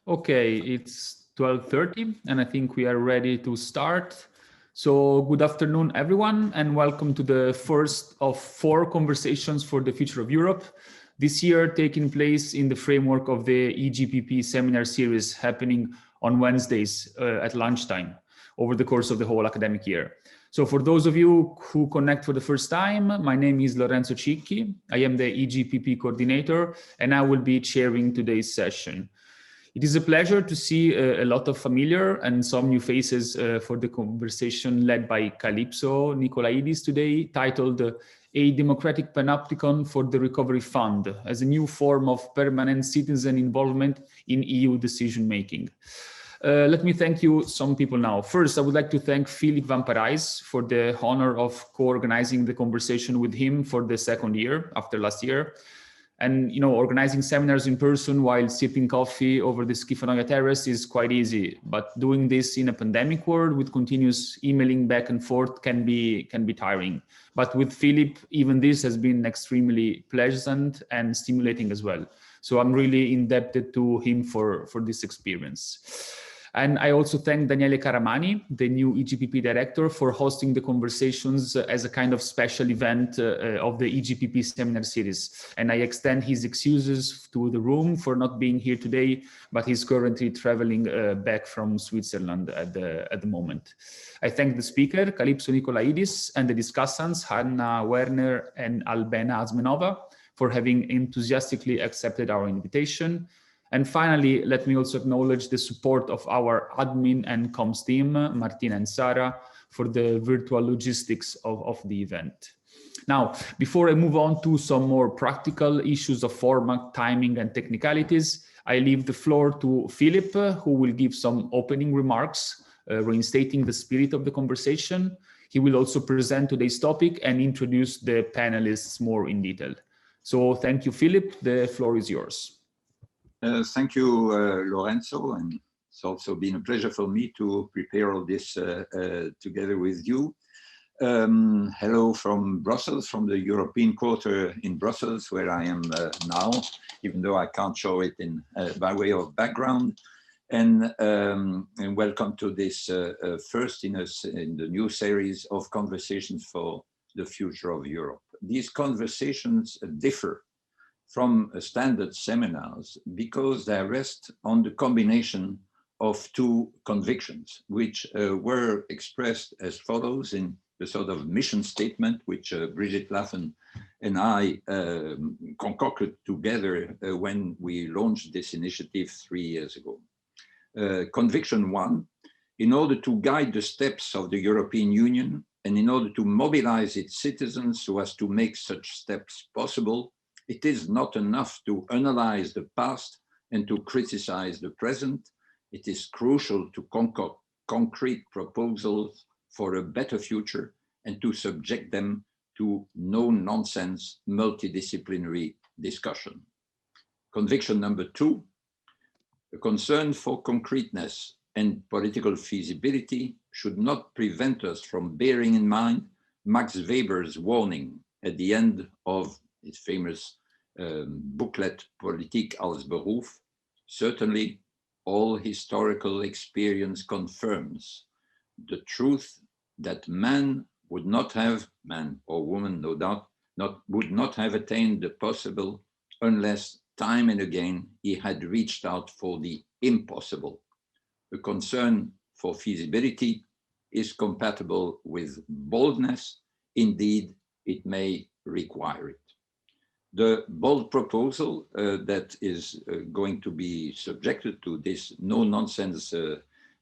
Okay, it's 12:30 and I think we are ready to start. So good afternoon, everyone, and welcome to the first of 4 conversations for the future of Europe. This year taking place in the framework of the EGPP seminar series happening on Wednesdays at lunchtime over the course of the whole academic year. So for those of you who connect for the first time, my name is Lorenzo Cicchi. I am the EGPP coordinator and I will be chairing today's session. It is a pleasure to see a lot of familiar and some new faces for the conversation led by Kalypso Nicolaïdis today, titled A Democratic Panopticon for the Recovery Fund as a new form of permanent citizen involvement in EU decision-making. Let me thank you some people now. First, I would like to thank Philip Van Parijs for the honor of co-organizing the conversation with him for the second year after last year. And, you know, organizing seminars in person while sipping coffee over the Schifanoia terrace is quite easy. But doing this in a pandemic world with continuous emailing back and forth can be tiring. But with Philip, even this has been extremely pleasant and stimulating as well. So I'm really indebted to him for this experience. And I also thank Daniele Caramani, the new EGPP director, for hosting the conversations as a kind of special event of the EGPP seminar series. And I extend his excuses to the room for not being here today, but he's currently traveling back from Switzerland at the moment. I thank the speaker, Kalypso Nicolaïdis, and the discussants, Hannah Werner and Albena Azmanova, for having enthusiastically accepted our invitation. And finally, let me also acknowledge the support of our admin and comms team, Martina and Sara, for the virtual logistics of the event. Now, before I move on to some more practical issues of format, timing, and technicalities, I leave the floor to Philip, who will give some opening remarks, reinstating the spirit of the conversation. He will also present today's topic and introduce the panelists more in detail. So thank you, Philip. The floor is yours. Thank you, Lorenzo, and it's also been a pleasure for me to prepare all this together with you. Hello from Brussels, from the European Quarter in Brussels, where I am now, even though I can't show it in by way of background. And welcome to this first in the new series of conversations for the future of Europe. These conversations differ from standard seminars because they rest on the combination of 2 convictions, which were expressed as follows in the sort of mission statement, which Brigitte Laffen and I concocted together when we launched this initiative 3 years ago. Conviction 1, in order to guide the steps of the European Union and in order to mobilize its citizens so as to make such steps possible, it is not enough to analyze the past and to criticize the present. It is crucial to concoct concrete proposals for a better future and to subject them to no-nonsense multidisciplinary discussion. Conviction number 2, a concern for concreteness and political feasibility should not prevent us from bearing in mind Max Weber's warning at the end of his famous booklet, Politik als Beruf. Certainly, all historical experience confirms the truth that man would not have, man or woman, no doubt, would not have attained the possible unless time and again he had reached out for the impossible. The concern for feasibility is compatible with boldness. Indeed, it may require it. The bold proposal that is going to be subjected to this no-nonsense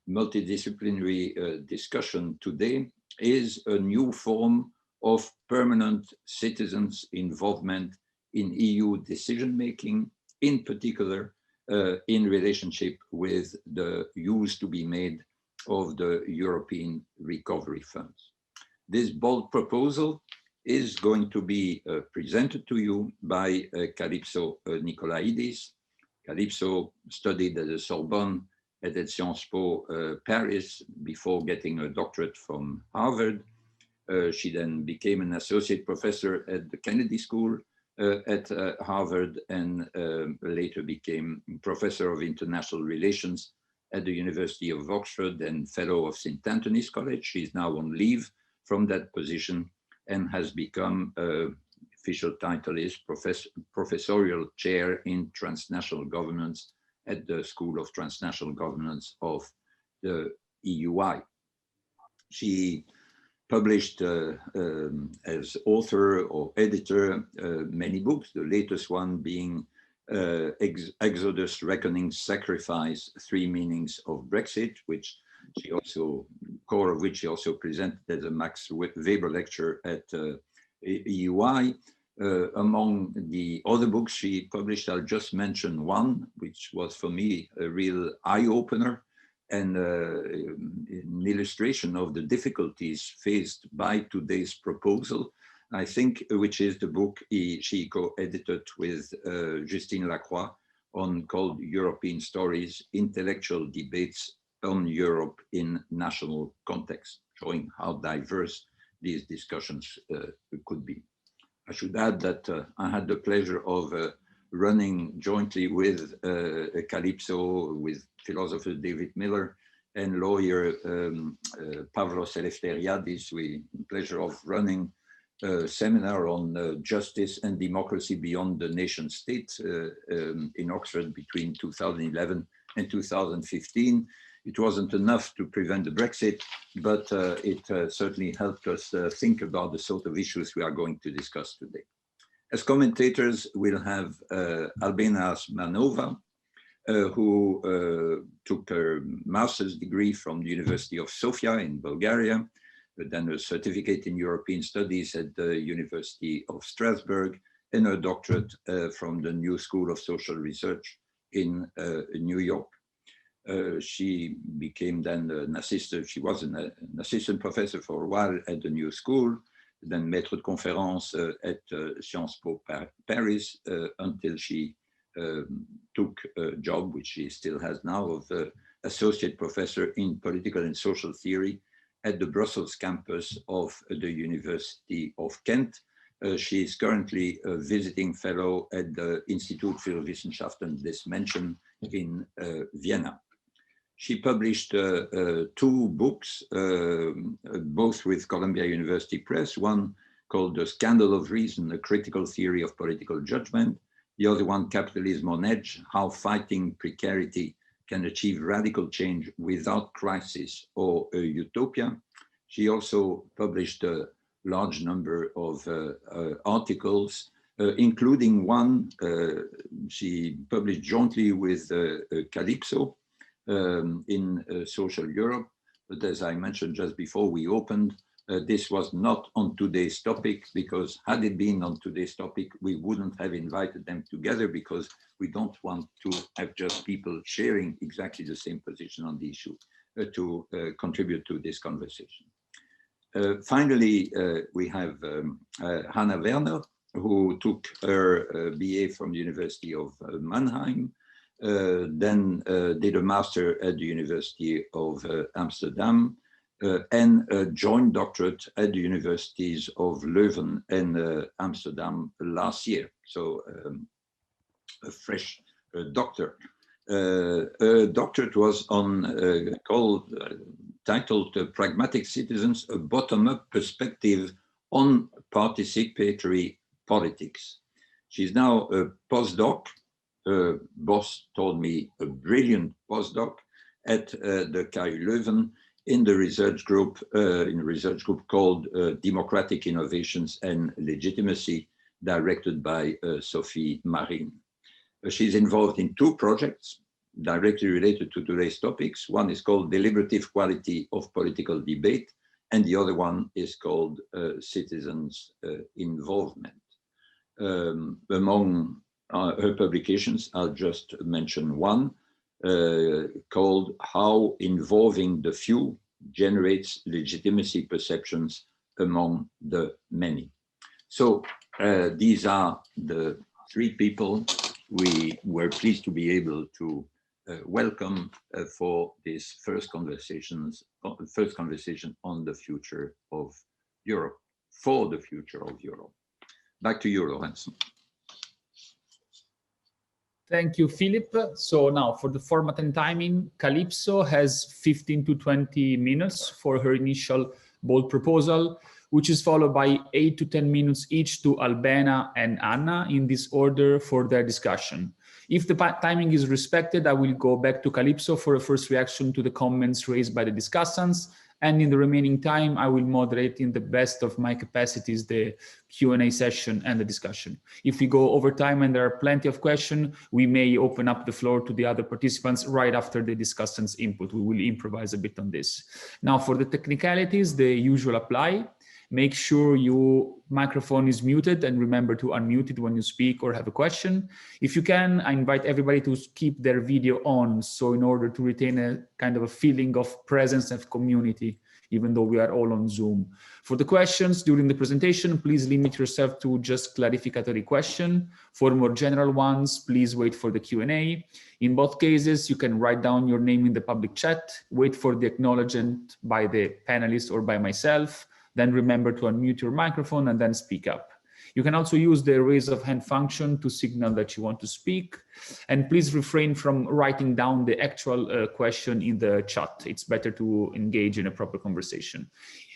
multidisciplinary discussion today is a new form of permanent citizens' involvement in EU decision-making, in particular in relationship with the use to be made of the European Recovery Funds. This bold proposal is going to be presented to you by Kalypso Nicolaïdis. Kalypso studied at the Sorbonne and at Sciences Po Paris before getting a doctorate from Harvard. She then became an associate professor at the Kennedy School at Harvard and later became professor of international relations at the University of Oxford and fellow of St. Anthony's College. She's now on leave from that position and has become, official title is professorial chair in transnational governance at the School of Transnational Governance of the EUI. She published as author or editor many books, the latest one being Exodus, Reckoning, Sacrifice, Three Meanings of Brexit, which she also, core of which she also presented as a Max Weber lecture at EUI. Among the other books she published, I'll just mention one, which was for me a real eye-opener and an illustration of the difficulties faced by today's proposal, I think, which is the book she co-edited with Justine Lacroix called European Stories, Intellectual Debates on Europe in National Context, showing how diverse these discussions could be. I should add that I had the pleasure of running jointly with Kalypso, with philosopher David Miller and lawyer Pavlos Eleftheriadis. We had the pleasure of running a seminar on justice and democracy beyond the nation state in Oxford between 2011 and 2015. It wasn't enough to prevent the Brexit, but it certainly helped us think about the sort of issues we are going to discuss today. As commentators, we'll have Albena Azmanova, who took her master's degree from the University of Sofia in Bulgaria, then a certificate in European Studies at the University of Strasbourg, and a doctorate from the New School of Social Research in New York. She became then an assistant, she was an assistant professor for a while at the New School, then maître de conférence at Sciences Po Paris until she took a job, which she still has now, of associate professor in political and social theory at the Brussels campus of the University of Kent. She is currently a visiting fellow at the Institut für Wissenschaften des Menschen in Vienna. She published two books, both with Columbia University Press, one called The Scandal of Reason, A Critical Theory of Political Judgment, the other one, Capitalism on Edge, How Fighting Precarity Can Achieve Radical Change Without Crisis or a Utopia. She also published a large number of articles, including one she published jointly with Kalypso, in Social Europe. But as I mentioned just before we opened, this was not on today's topic, because had it been on today's topic, we wouldn't have invited them together, because we don't want to have just people sharing exactly the same position on the issue to contribute to this conversation. Finally, we have Hannah Werner, who took her BA from the University of Mannheim, then did a master at the University of Amsterdam, and a joint doctorate at the universities of Leuven and Amsterdam last year. So a fresh doctor. A doctorate was on titled Pragmatic Citizens, a bottom-up perspective on participatory politics. She's now a postdoc. Her boss told me a brilliant postdoc at the KU Leuven in the research group called Democratic Innovations and Legitimacy, directed by Sophie Marine. She's involved in two projects directly related to today's topics. One is called Deliberative Quality of Political Debate, and the other one is called Citizens' Involvement. Among her publications, I'll just mention one called How Involving the Few Generates Legitimacy Perceptions Among the Many. So these are the three people we were pleased to be able to welcome for this first conversation on the future of Europe, for the future of Europe. Back to you, Lorenzo. Thank you, Philip. So now for the format and timing, Kalypso has 15 to 20 minutes for her initial bold proposal, which is followed by 8 to 10 minutes each to Albena and Anna in this order for their discussion. If the timing is respected, I will go back to Kalypso for a first reaction to the comments raised by the discussants. And in the remaining time, I will moderate in the best of my capacities the Q&A session and the discussion. If we go over time and there are plenty of questions, we may open up the floor to the other participants right after the discussants' input. We will improvise a bit on this. Now for the technicalities, the usual apply. Make sure your microphone is muted and remember to unmute it when you speak or have a question. If you can, I invite everybody to keep their video on. So in order to retain a kind of a feeling of presence and community, even though we are all on Zoom. For the questions during the presentation, please limit yourself to just clarificatory question. For more general ones, please wait for the Q&A. In both cases, you can write down your name in the public chat, wait for the acknowledgement by the panelist or by myself. Then remember to unmute your microphone and then speak up. You can also use the raise of hand function to signal that you want to speak. And please refrain from writing down the actual question in the chat. It's better to engage in a proper conversation.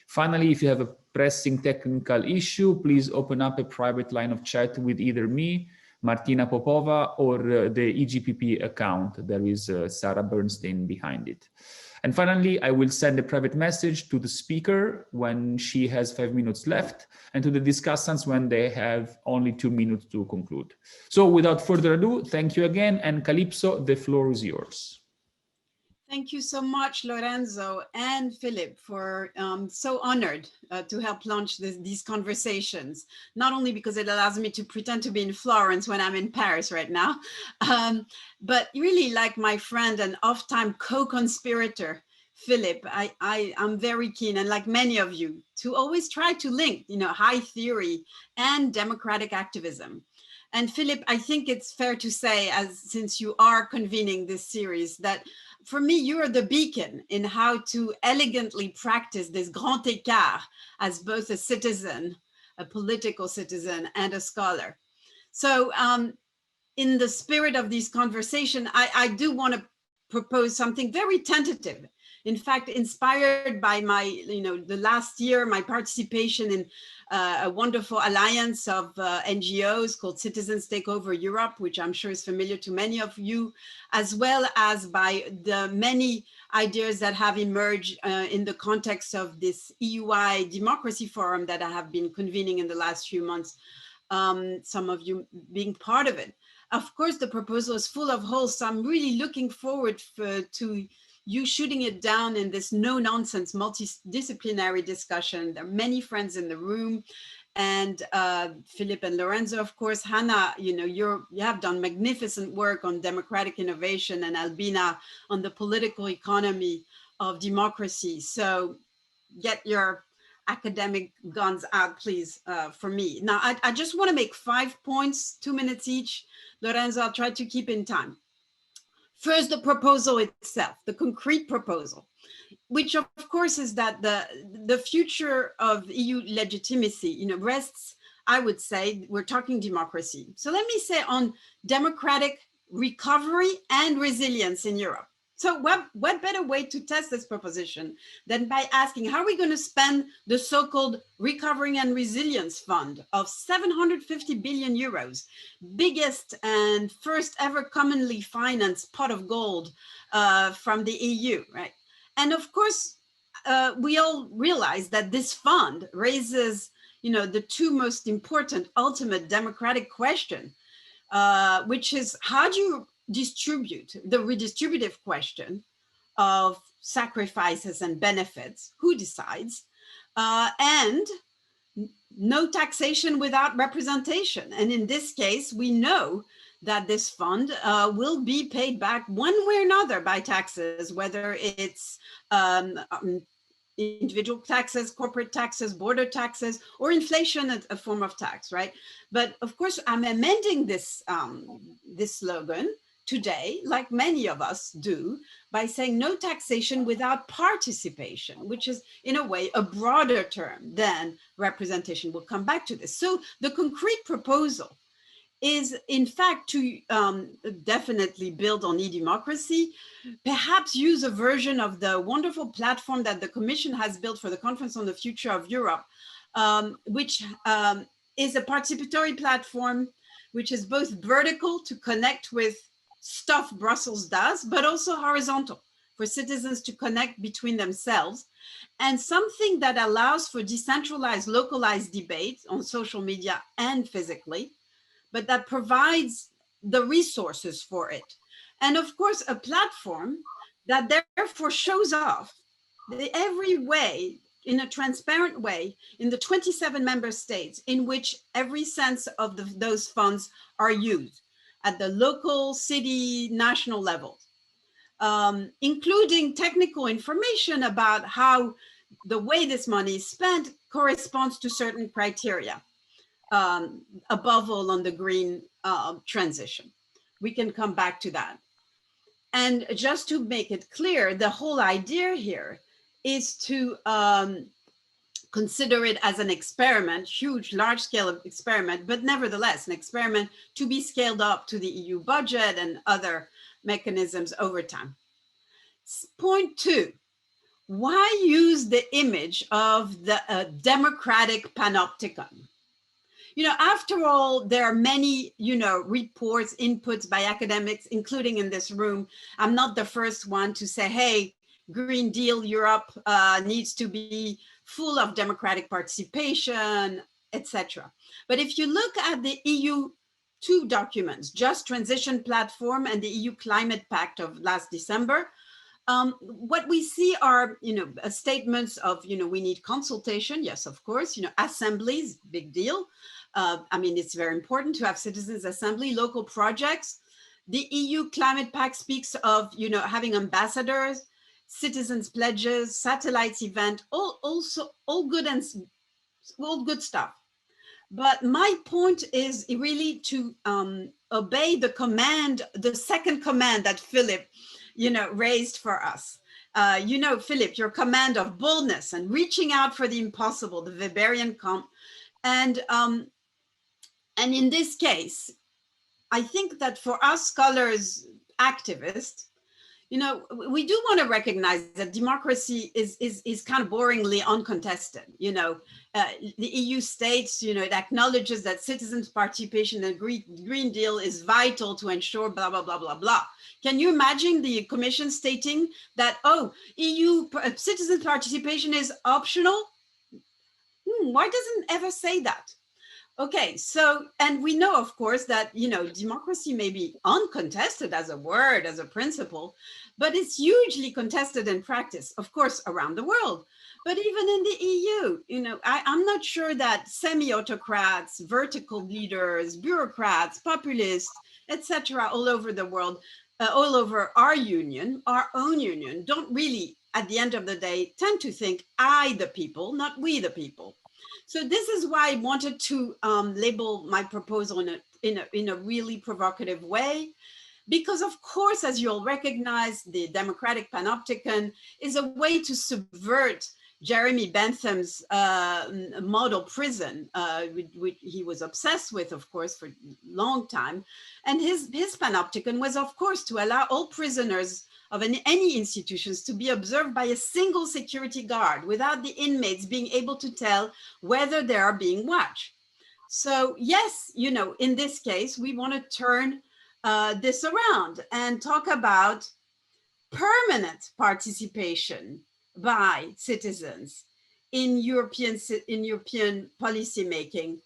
Finally, if you have a pressing technical issue, please open up a private line of chat with either me, Martina Popova, or the EGPP account. There is Sarah Bernstein behind it. And finally, I will send a private message to the speaker when she has 5 minutes left, and to the discussants when they have only 2 minutes to conclude. So without further ado, thank you again, and Kalypso, the floor is yours. Thank you so much, Lorenzo and Philip, for so honored to help launch these conversations, not only because it allows me to pretend to be in Florence when I'm in Paris right now, but really like my friend and oft-time co-conspirator, Philip, I'm very keen, and like many of you, to always try to link, high theory and democratic activism. And Philip, I think it's fair to say, since you are convening this series, that for me, you are the beacon in how to elegantly practice this grand écart as both a citizen, a political citizen, and a scholar. So in the spirit of this conversation, I do want to propose something very tentative. In fact, inspired by the last year, my participation in a wonderful alliance of NGOs called Citizens Take Over Europe, which I'm sure is familiar to many of you, as well as by the many ideas that have emerged in the context of this EUI Democracy Forum that I have been convening in the last few months, some of you being part of it. Of course, the proposal is full of holes, so I'm really looking forward to you shooting it down in this no-nonsense multidisciplinary discussion. There are many friends in the room, and Philip and Lorenzo, of course. Hannah, you have done magnificent work on democratic innovation, and Albena on the political economy of democracy. So get your academic guns out, please, for me. Now, I just want to make 5 points, 2 minutes each. Lorenzo, I'll try to keep in time. First, the proposal itself, the concrete proposal, which of course is that the future of EU legitimacy, rests, I would say, we're talking democracy. So let me say on democratic recovery and resilience in Europe. So what better way to test this proposition than by asking, how are we going to spend the so-called Recovering and Resilience Fund of 750 billion euros, biggest and first ever commonly financed pot of gold from the EU, right? And of course, we all realize that this fund raises, the two most important ultimate democratic question, which is how do you distribute the redistributive question of sacrifices and benefits, who decides, and no taxation without representation. And in this case, we know that this fund will be paid back one way or another by taxes, whether it's individual taxes, corporate taxes, border taxes, or inflation, a form of tax, right? But of course, I'm amending this, this slogan today, like many of us do, by saying no taxation without participation, which is in a way a broader term than representation. We'll come back to this. So the concrete proposal is in fact to definitely build on e-democracy, perhaps use a version of the wonderful platform that the Commission has built for the Conference on the Future of Europe, which is a participatory platform, which is both vertical to connect with stuff Brussels does, but also horizontal for citizens to connect between themselves, and something that allows for decentralized, localized debates on social media and physically, but that provides the resources for it. And of course, a platform that therefore shows off every way, in a transparent way, in the 27 member states in which every cent of those funds are used at the local, city, national levels, including technical information about how the way this money is spent corresponds to certain criteria, above all on the green transition. We can come back to that. And just to make it clear, the whole idea here is to consider it as an experiment, huge, large scale experiment, but nevertheless an experiment to be scaled up to the EU budget and other mechanisms over time. Point 2, why use the image of the Democratic Panopticon? You know, after all, there are many, reports, inputs by academics, including in this room. I'm not the first one to say, hey, Green Deal Europe needs to be full of democratic participation, etc. But if you look at the EU 2 documents, Just Transition Platform and the EU Climate Pact of last December, what we see are, statements of, we need consultation. Yes, of course, assemblies, big deal. I mean, it's very important to have citizens assembly, local projects. The EU Climate Pact speaks of, having ambassadors, citizens pledges, satellites event, all good stuff. But my point is really to obey the command, the second command that Philip, raised for us. Philip, your command of boldness and reaching out for the impossible, the Weberian and in this case, I think that for us scholars, activists, we do want to recognize that democracy is kind of boringly uncontested. The EU states, it acknowledges that citizens' participation in the Green Deal is vital to ensure blah, blah, blah, blah, blah. Can you imagine the Commission stating that, oh, EU citizen participation is optional? Why doesn't it ever say that? Okay, so, and we know, of course, that, democracy may be uncontested as a word, as a principle, but it's hugely contested in practice, of course, around the world. But even in the EU, I'm not sure that semi-autocrats, vertical leaders, bureaucrats, populists, etc., all over the world, all over our own union, don't really, at the end of the day, tend to think I, the people, not we, the people. So this is why I wanted to label my proposal in a really provocative way, because of course, as you'll recognize, the Democratic Panopticon is a way to subvert Jeremy Bentham's model prison, which he was obsessed with, of course, for a long time. And his panopticon was, of course, to allow all prisoners of any institutions to be observed by a single security guard without the inmates being able to tell whether they are being watched. So yes, in this case, we want to turn this around and talk about permanent participation by citizens in European policy making.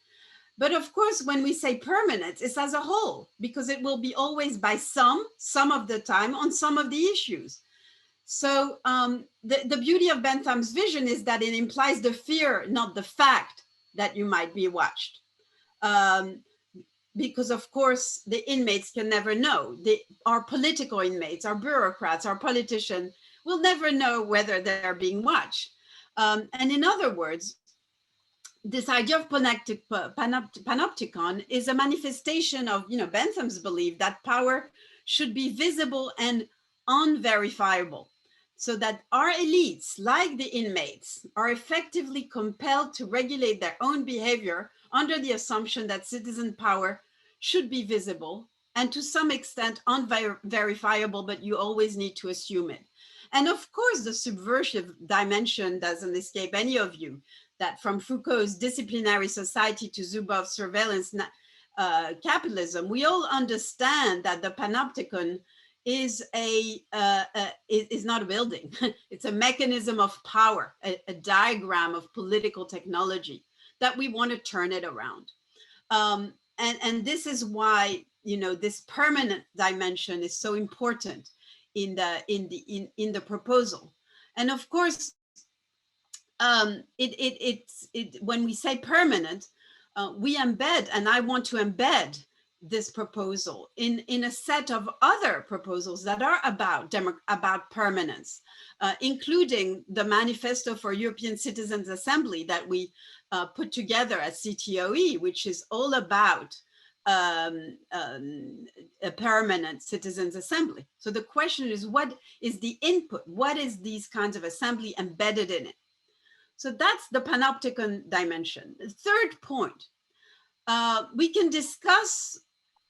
But of course, when we say permanent, it's as a whole, because it will be always by some of the time on some of the issues. So the beauty of Bentham's vision is that it implies the fear, not the fact that you might be watched. Because of course, the inmates can never know. Our political inmates, our bureaucrats, our politicians will never know whether they're being watched. And in other words, this idea of panopticon is a manifestation of Bentham's belief that power should be visible and unverifiable, so that our elites, like the inmates, are effectively compelled to regulate their own behavior under the assumption that citizen power should be visible and to some extent unverifiable, but you always need to assume it. And of course, the subversive dimension doesn't escape any of you, that from Foucault's disciplinary society to Zubov's surveillance capitalism, we all understand that the panopticon is not a building. It's a mechanism of power, a diagram of political technology that we want to turn it around. And this is why, you know, this permanent dimension is so important in the proposal. And of course, when we say permanent, we embed, and I want to embed this proposal in a set of other proposals that are about permanence, including the Manifesto for European Citizens Assembly that we put together at CTOE, which is all about a permanent citizens assembly. So the question is, what is the input? What is these kinds of assembly embedded in it? So that's the panopticon dimension. The third point, we can discuss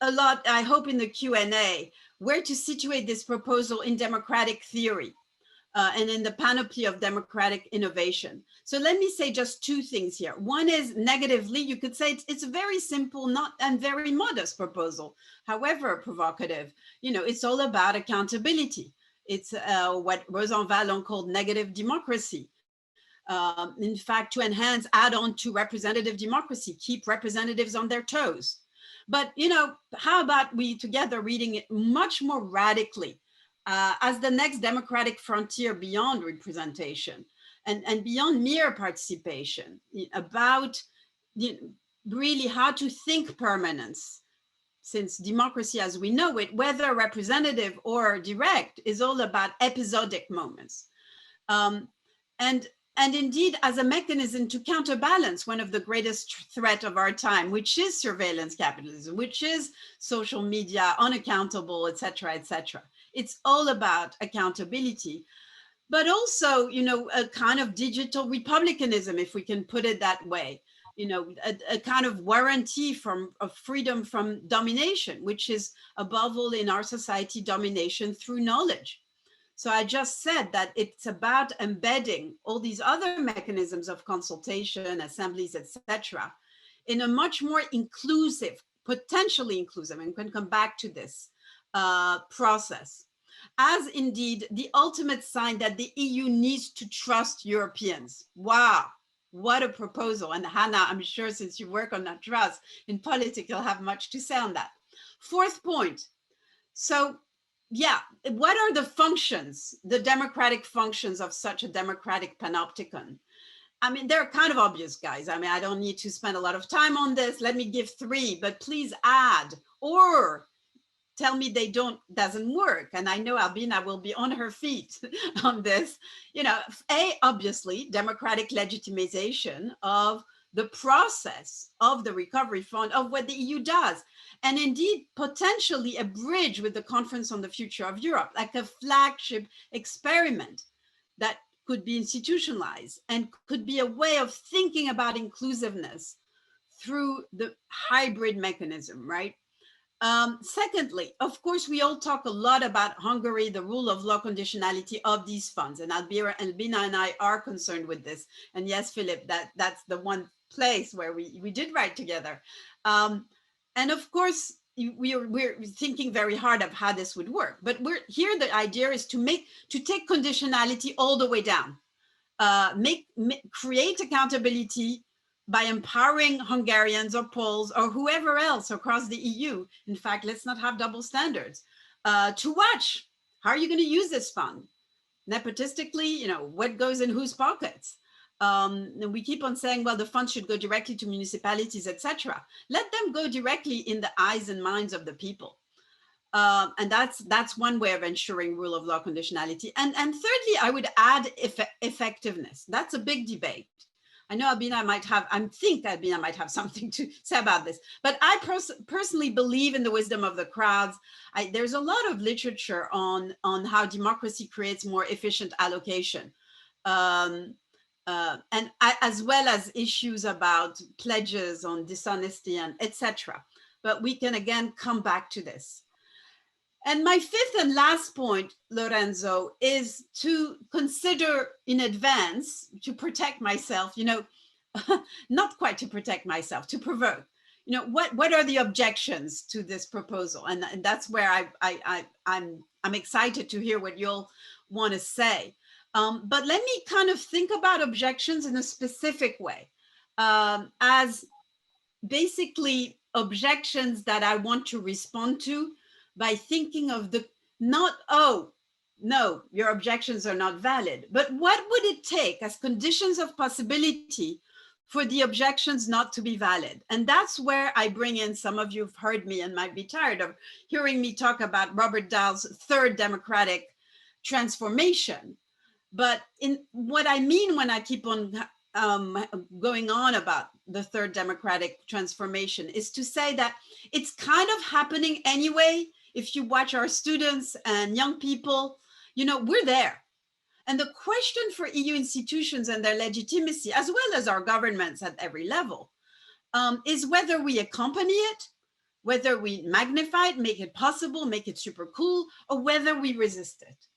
a lot, I hope, in the Q&A, where to situate this proposal in democratic theory and in the panoply of democratic innovation. So let me say just two things here. One is, negatively, you could say it's a very simple and very modest proposal, however provocative. You know, it's all about accountability. It's what Rosan Vallon called negative democracy. In fact, to enhance, add on to representative democracy, keep representatives on their toes. But, you know, how about we together reading it much more radically as the next democratic frontier beyond representation and beyond mere participation, about really how to think permanence, since democracy as we know it, whether representative or direct, is all about episodic moments. And indeed, as a mechanism to counterbalance one of the greatest threat of our time, which is surveillance capitalism, which is social media, unaccountable, et cetera, et cetera. It's all about accountability, but also, you know, a kind of digital republicanism, if we can put it that way, you know, a kind of warranty of freedom from domination, which is above all in our society, domination through knowledge. So I just said that it's about embedding all these other mechanisms of consultation, assemblies, etc., in a much more inclusive, potentially inclusive, and we can come back to this process, as indeed the ultimate sign that the EU needs to trust Europeans. Wow, what a proposal. And Hannah, I'm sure since you work on that trust in politics, you'll have much to say on that. Fourth point. So yeah, what are the functions, the democratic functions of such a democratic panopticon? I mean, they're kind of obvious, guys. I mean, I don't need to spend a lot of time on this. Let me give three, but please add or tell me they doesn't work. And I know Albena will be on her feet on this. You know, obviously, democratic legitimization of the process of the recovery fund, of what the EU does. And indeed, potentially a bridge with the Conference on the Future of Europe, like a flagship experiment that could be institutionalized and could be a way of thinking about inclusiveness through the hybrid mechanism, right? Secondly, of course, we all talk a lot about Hungary, the rule of law conditionality of these funds, and Albena and I are concerned with this. And yes, Philip, that's the one place where we did write together. And of course, we're thinking very hard of how this would work. But here the idea is to take conditionality all the way down, create accountability by empowering Hungarians or Poles or whoever else across the EU. In fact, let's not have double standards. To watch, how are you going to use this fund? Nepotistically, you know, what goes in whose pockets? And we keep on saying, well, the funds should go directly to municipalities, etc. Let them go directly in the eyes and minds of the people. And that's one way of ensuring rule of law conditionality. And thirdly, I would add effectiveness. That's a big debate. I know Albena might have, I think Albena might have something to say about this, but I personally believe in the wisdom of the crowds. There's a lot of literature on how democracy creates more efficient allocation. And as well as issues about pledges on dishonesty and etc. but we can again come back to this. And my fifth and last point, Lorenzo, is to consider in advance, to protect myself, you know, not quite to protect myself, to provoke, you know, what are the objections to this proposal? And that's where I'm excited to hear what you'll want to say. But let me kind of think about objections in a specific way, as basically objections that I want to respond to by thinking of the, not, oh, no, your objections are not valid, but what would it take as conditions of possibility for the objections not to be valid? And that's where I bring in, some of you have heard me and might be tired of hearing me talk about Robert Dahl's third democratic transformation. But in what I mean when I keep on going on about the third democratic transformation is to say that it's kind of happening anyway. If you watch our students and young people, you know, we're there. And the question for EU institutions and their legitimacy, as well as our governments at every level, is whether we accompany it, whether we magnify it, make it possible, make it super cool, or whether we resist it.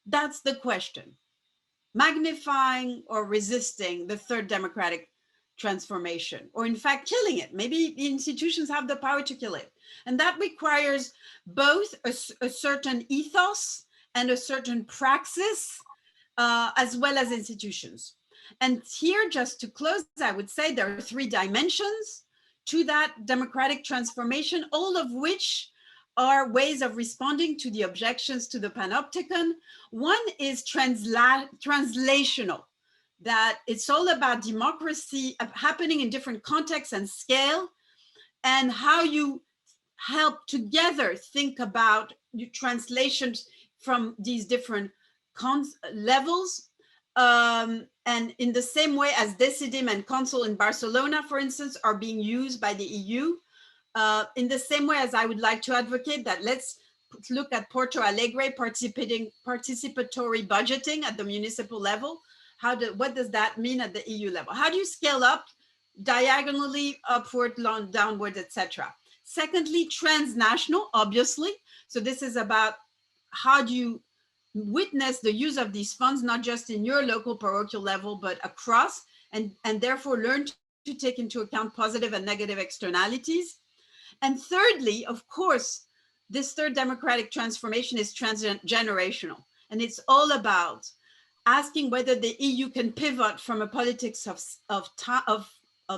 That's the question. Magnifying or resisting the third democratic transformation, or in fact, killing it. Maybe the institutions have the power to kill it. And that requires both a certain ethos and a certain praxis, as well as institutions. And here, just to close, I would say there are three dimensions to that democratic transformation, all of which are ways of responding to the objections to the Panopticon. One is translational, that it's all about democracy happening in different contexts and scale, and how you help together think about translations from these different levels. And in the same way as Decidim and Consul in Barcelona, for instance, are being used by the EU, in the same way as I would like to advocate that let's look at Porto Alegre participatory budgeting at the municipal level. What does that mean at the EU level? How do you scale up diagonally, upward, downward, etc.? Secondly, transnational, obviously. So this is about how do you witness the use of these funds, not just in your local parochial level, but across, and therefore learn to take into account positive and negative externalities. And thirdly, of course, this third democratic transformation is transgenerational. And it's all about asking whether the EU can pivot from a politics of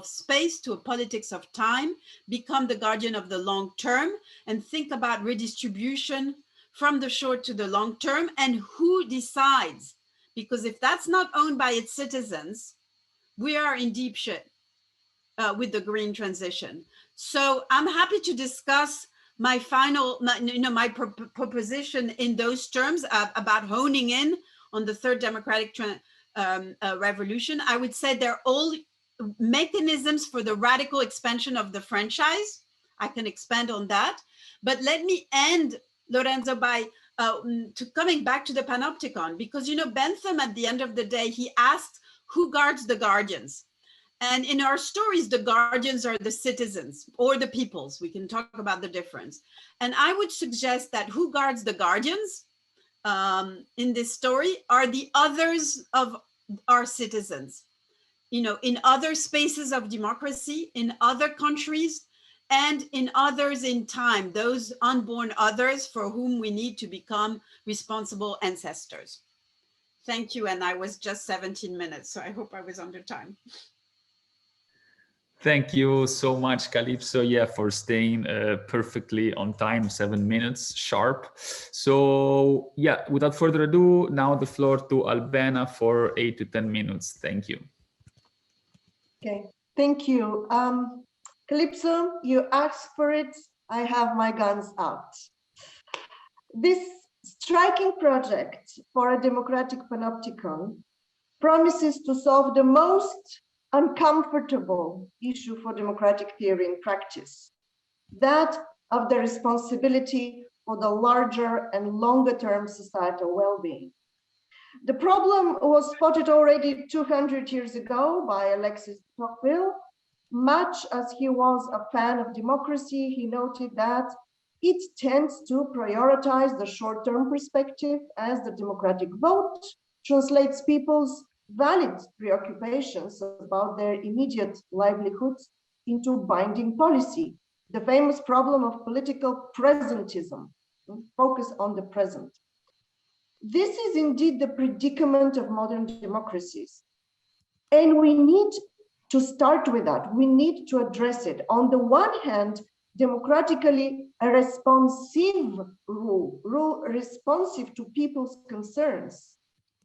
space to a politics of time, become the guardian of the long term, and think about redistribution from the short to the long term, and who decides. Because if that's not owned by its citizens, we are in deep shit with the green transition. So I'm happy to discuss my final, my proposition in those terms about honing in on the third democratic revolution. I would say they're all mechanisms for the radical expansion of the franchise. I can expand on that. But let me end, Lorenzo, by coming back to the Panopticon, because, you know, Bentham, at the end of the day, he asked who guards the guardians. And in our stories, the guardians are the citizens or the peoples. We can talk about the difference. And I would suggest that who guards the guardians in this story are the others of our citizens, you know, in other spaces of democracy, in other countries, and in others in time, those unborn others for whom we need to become responsible ancestors. Thank you. And I was just 17 minutes, so I hope I was under time. Thank you so much, Kalypso, for staying perfectly on time, 7 minutes sharp. So without further ado, now the floor to Albena for 8 to 10 minutes. Thank you. Okay, thank you. Kalypso, you asked for it. I have my guns out. This striking project for a democratic panopticon promises to solve the most uncomfortable issue for democratic theory in practice, that of the responsibility for the larger and longer term societal well-being. The problem was spotted already 200 years ago by Alexis de Tocqueville, Much as he was a fan of democracy, he noted that it tends to prioritize the short-term perspective as the democratic vote translates people's valid preoccupations about their immediate livelihoods into binding policy. The famous problem of political presentism, focus on the present. This is indeed the predicament of modern democracies. And we need to start with that. We need to address it. On the one hand, democratically a responsive rule responsive to people's concerns,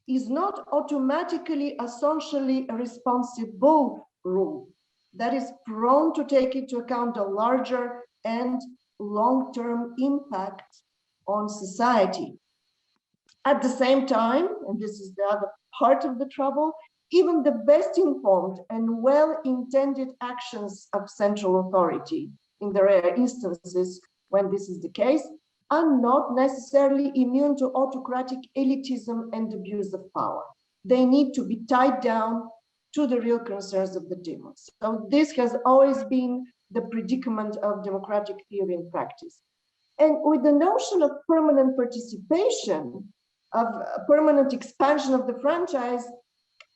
is not automatically a socially responsible rule that is prone to take into account a larger and long-term impact on society. At the same time, and this is the other part of the trouble, even the best informed and well-intended actions of central authority, in the rare instances when this is the case, are not necessarily immune to autocratic elitism and abuse of power. They need to be tied down to the real concerns of the demos. So this has always been the predicament of democratic theory and practice. And with the notion of permanent participation, of permanent expansion of the franchise,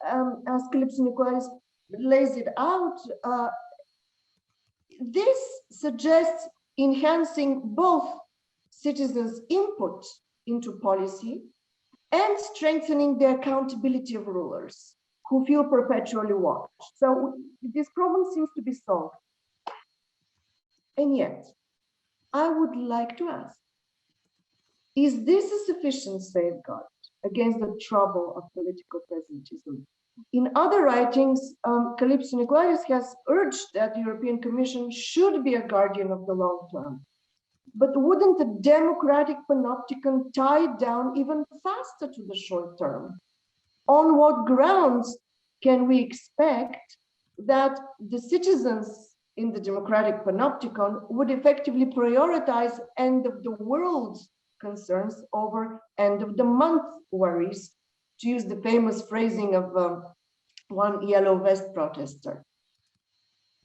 as Kalypso Nicolaïdis lays it out, this suggests enhancing both citizens' input into policy and strengthening the accountability of rulers who feel perpetually watched. So this problem seems to be solved. And yet, I would like to ask, is this a sufficient safeguard against the trouble of political presentism? In other writings, Kalypso Nicolaïdis has urged that the European Commission should be a guardian of the long term. But wouldn't the Democratic Panopticon tie it down even faster to the short term? On what grounds can we expect that the citizens in the Democratic Panopticon would effectively prioritize end of the world concerns over end of the month worries, to use the famous phrasing of one yellow vest protester?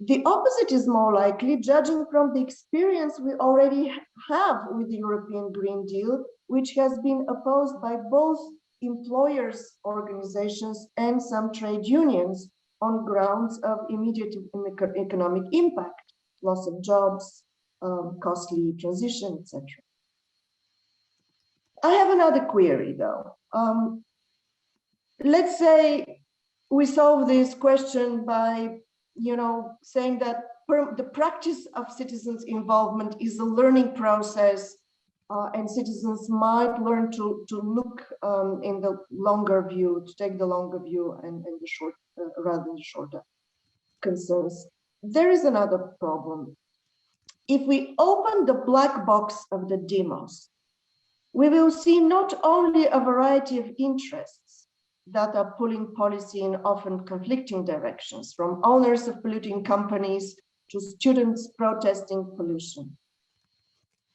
The opposite is more likely, judging from the experience we already have with the European Green Deal, which has been opposed by both employers' organizations and some trade unions on grounds of immediate economic impact, loss of jobs, costly transition, etc. I have another query, though. Let's say we solve this question by, saying that the practice of citizens' involvement is a learning process, and citizens might learn to look in the longer view, to take the longer view and the short, rather than the shorter concerns. There is another problem. If we open the black box of the demos, we will see not only a variety of interests that are pulling policy in often conflicting directions, from owners of polluting companies to students protesting pollution.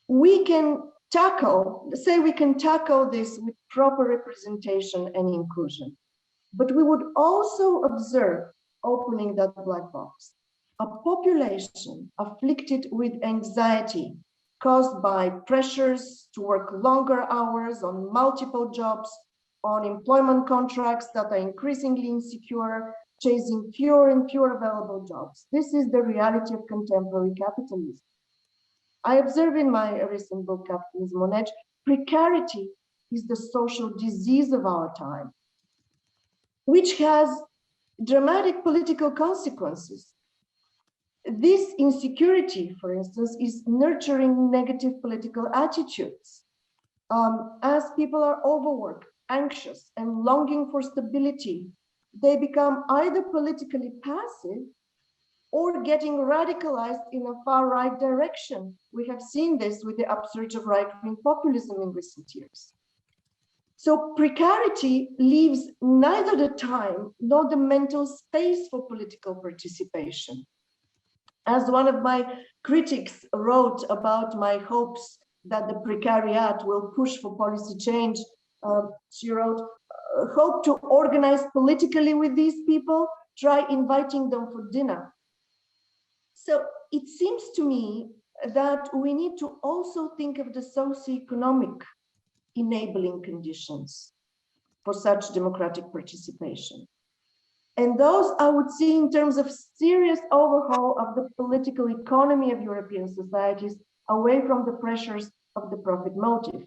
We can tackle this with proper representation and inclusion, but we would also observe, opening that black box, a population afflicted with anxiety caused by pressures to work longer hours on multiple jobs, on employment contracts that are increasingly insecure, chasing fewer and fewer available jobs. This is the reality of contemporary capitalism. I observe in my recent book, Capitalism on Edge, precarity is the social disease of our time, which has dramatic political consequences. This insecurity, for instance, is nurturing negative political attitudes. As people are overworked, anxious, and longing for stability, they become either politically passive or getting radicalized in a far-right direction. We have seen this with the upsurge of right-wing populism in recent years. So precarity leaves neither the time nor the mental space for political participation. As one of my critics wrote about my hopes that the precariat will push for policy change, she wrote, hope to organize politically with these people, try inviting them for dinner. So it seems to me that we need to also think of the socioeconomic enabling conditions for such democratic participation. And those I would see in terms of serious overhaul of the political economy of European societies away from the pressures of the profit motive.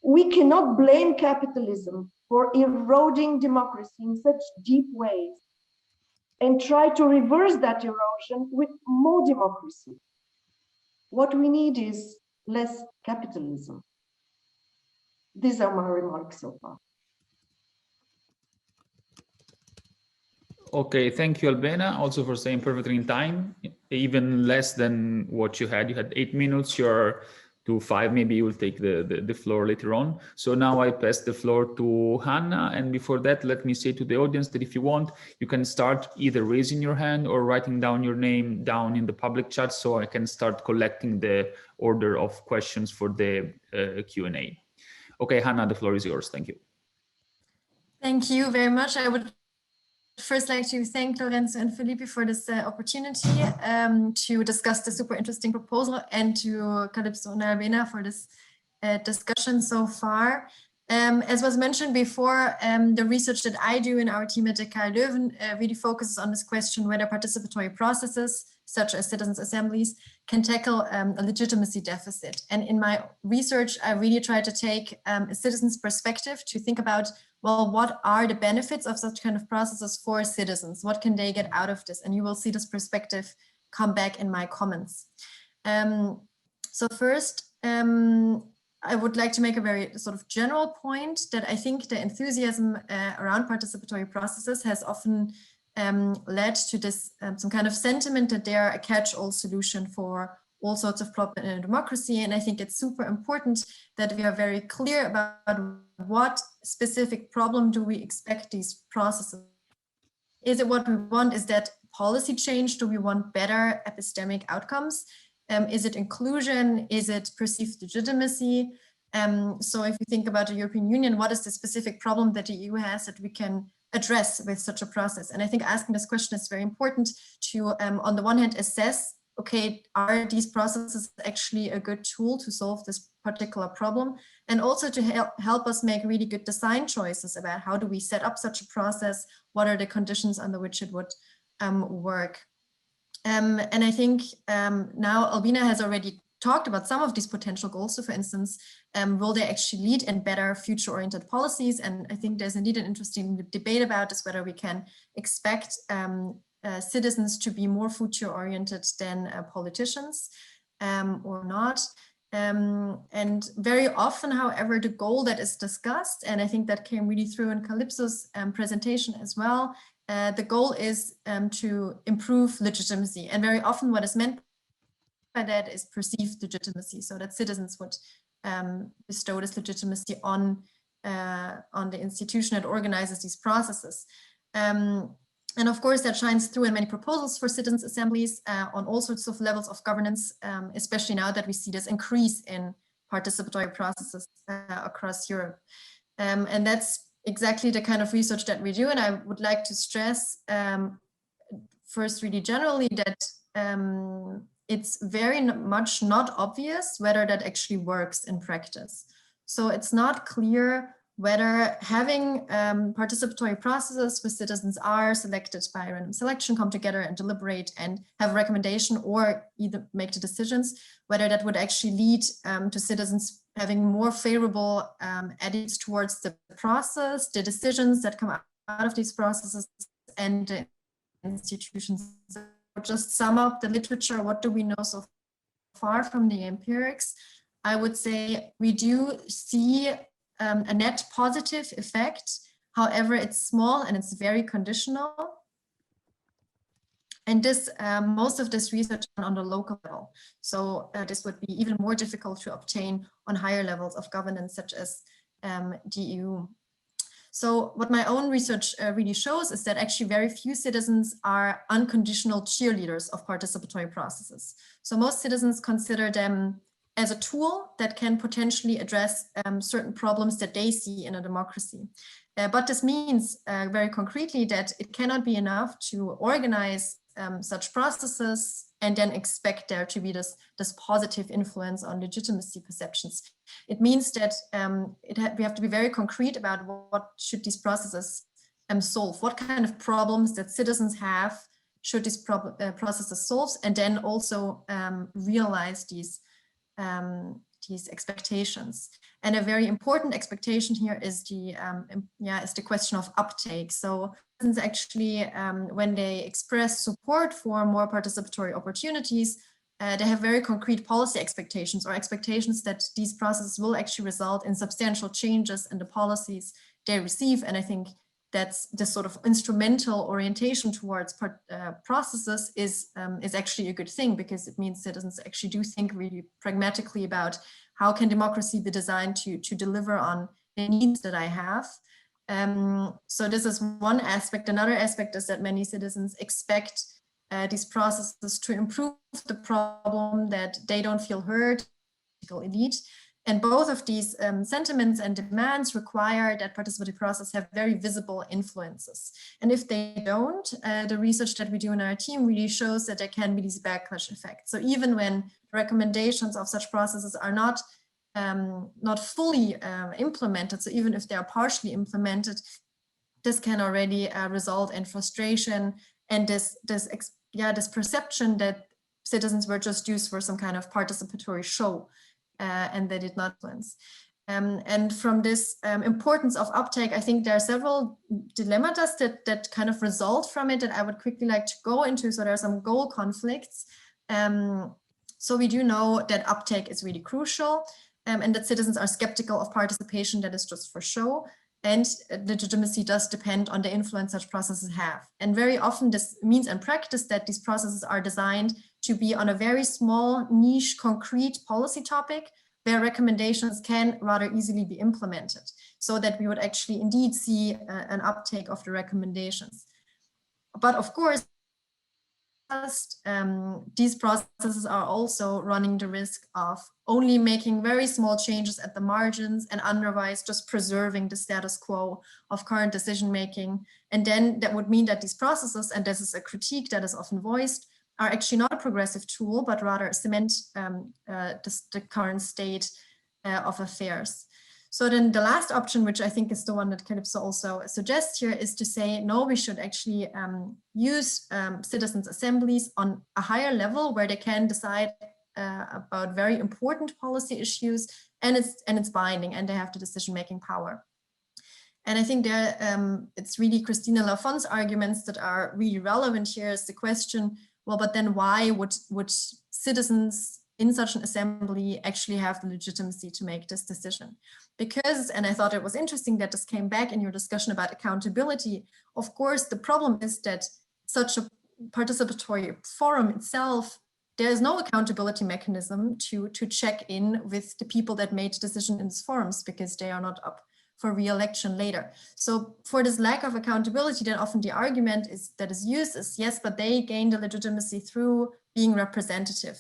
We cannot blame capitalism for eroding democracy in such deep ways and try to reverse that erosion with more democracy. What we need is less capitalism. These are my remarks so far. Okay, thank you, Albena, also for saying perfectly in time, even less than what you had. You had 8 minutes, you're to 5, maybe you will take the floor later on. So now I pass the floor to Hannah. And before that, let me say to the audience that if you want, you can start either raising your hand or writing down your name down in the public chat so I can start collecting the order of questions for the Q&A. Okay, Hannah, the floor is yours. Thank you. Thank you very much. I would first like to thank Lorenzo and Felipe for this opportunity to discuss the super interesting proposal, and to Kalypso and Albena for this discussion so far. As was mentioned before, the research that I do in our team at the KU Leuven really focuses on this question whether participatory processes, such as citizens' assemblies, can tackle a legitimacy deficit. And in my research, I really try to take a citizen's perspective to think about, well, what are the benefits of such kind of processes for citizens? What can they get out of this? And you will see this perspective come back in my comments. So first, I would like to make a very sort of general point that I think the enthusiasm around participatory processes has often led to this some kind of sentiment that they are a catch-all solution for all sorts of problems in a democracy. And I think it's super important that we are very clear about what specific problem do we expect these processes. Is it what we want? Is that policy change? Do we want better epistemic outcomes? Is it inclusion? Is it perceived legitimacy? So if you think about the European Union, what is the specific problem that the EU has that we can address with such a process? And I think asking this question is very important to, on the one hand, assess, okay, are these processes actually a good tool to solve this particular problem? And also to help us make really good design choices about how do we set up such a process? What are the conditions under which it would work? And I think now Albena has already talked about some of these potential goals. So for instance, will they actually lead in better future-oriented policies? And I think there's indeed an interesting debate about this, whether we can expect citizens to be more future-oriented than politicians or not. And very often, however, the goal that is discussed, and I think that came really through in Kalypso's presentation as well, the goal is to improve legitimacy. And very often what is meant by that is perceived legitimacy, so that citizens would bestow this legitimacy on the institution that organizes these processes. And of course, that shines through in many proposals for citizens' assemblies on all sorts of levels of governance, especially now that we see this increase in participatory processes across Europe. And that's exactly the kind of research that we do. And I would like to stress first really generally that it's very much not obvious whether that actually works in practice. So it's not clear whether having participatory processes where citizens are selected by random selection, come together and deliberate and have a recommendation or either make the decisions, whether that would actually lead to citizens having more favorable attitudes towards the process, the decisions that come out of these processes, and the institutions. So just sum up the literature, what do we know so far from the empirics? I would say we do see a net positive effect. However, it's small and it's very conditional. And this, most of this research on the local level. So this would be even more difficult to obtain on higher levels of governance, such as the EU. So what my own research really shows is that actually very few citizens are unconditional cheerleaders of participatory processes. So most citizens consider them as a tool that can potentially address certain problems that they see in a democracy. But this means very concretely that it cannot be enough to organize such processes and then expect there to be this positive influence on legitimacy perceptions. It means that we have to be very concrete about what should these processes solve, what kind of problems that citizens have should these processes solve, and then also realize these expectations. And a very important expectation here is the question of uptake. So actually, when they express support for more participatory opportunities, they have very concrete policy expectations, or expectations that these processes will actually result in substantial changes in the policies they receive. And I think that's this sort of instrumental orientation towards processes is actually a good thing, because it means citizens actually do think really pragmatically about how can democracy be designed to deliver on the needs that I have. So this is one aspect. Another aspect is that many citizens expect these processes to improve the problem that they don't feel heard, elite. And both of these sentiments and demands require that participative process have very visible influences. And if they don't, the research that we do in our team really shows that there can be these backlash effects. So even when recommendations of such processes are not fully implemented, so even if they are partially implemented, this can already result in frustration and this perception that citizens were just used for some kind of participatory show. And they did not influence. And from this importance of uptake, I think there are several dilemmas that kind of result from it that I would quickly like to go into. So there are some goal conflicts. So we do know that uptake is really crucial, and that citizens are skeptical of participation that is just for show. And legitimacy does depend on the influence such processes have. And very often this means in practice that these processes are designed to be on a very small, niche, concrete policy topic where recommendations can rather easily be implemented, so that we would actually indeed see an uptake of the recommendations. But of course, these processes are also running the risk of only making very small changes at the margins and otherwise just preserving the status quo of current decision making. And then that would mean that these processes, and this is a critique that is often voiced, are actually not a progressive tool, but rather cement the current state of affairs. So then the last option, which I think is the one that Kalypso also suggests here, is to say, no, we should actually use citizens' assemblies on a higher level where they can decide about very important policy issues, and it's binding, and they have the decision-making power. And I think there, it's really Christina Lafon's arguments that are really relevant here. Is the question, well, but then why would citizens in such an assembly actually have the legitimacy to make this decision? Because, and I thought it was interesting that this came back in your discussion about accountability. Of course, the problem is that such a participatory forum itself, there is no accountability mechanism to check in with the people that made the decision in these forums, because they are not up for re-election later. So for this lack of accountability, then often the argument that is used is, yes, but they gain the legitimacy through being representative.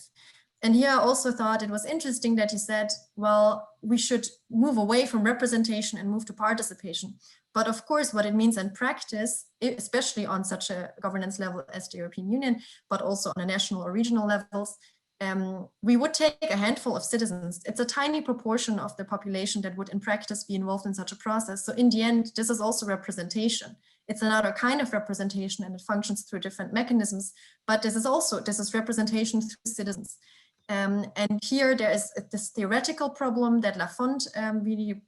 And here I also thought it was interesting that you said, well, we should move away from representation and move to participation. But of course, what it means in practice, especially on such a governance level as the European Union, but also on a national or regional levels, we would take a handful of citizens. It's a tiny proportion of the population that would in practice be involved in such a process. So in the end, this is also representation. It's another kind of representation, and it functions through different mechanisms, but this is representation through citizens. And here there is this theoretical problem that Lafont really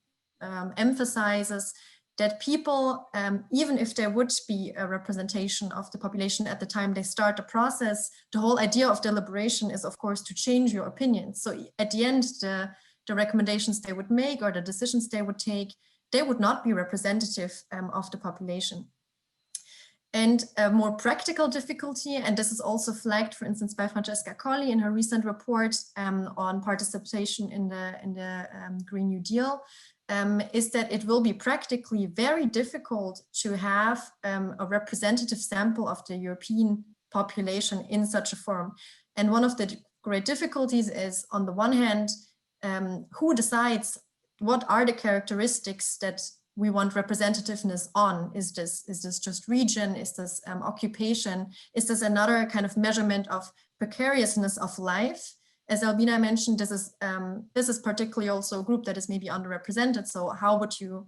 emphasizes, that people, even if there would be a representation of the population at the time they start the process, the whole idea of deliberation is, of course, to change your opinion. So at the end, the recommendations they would make or the decisions they would take, they would not be representative of the population. And a more practical difficulty, and this is also flagged, for instance, by Francesca Colli in her recent report on participation in the Green New Deal, is that it will be practically very difficult to have a representative sample of the European population in such a forum. And one of the great difficulties is, on the one hand, who decides what are the characteristics that we want representativeness on. Is this just region? Is this occupation? Is this another kind of measurement of precariousness of life? As Albena mentioned, this is particularly also a group that is maybe underrepresented. So how would you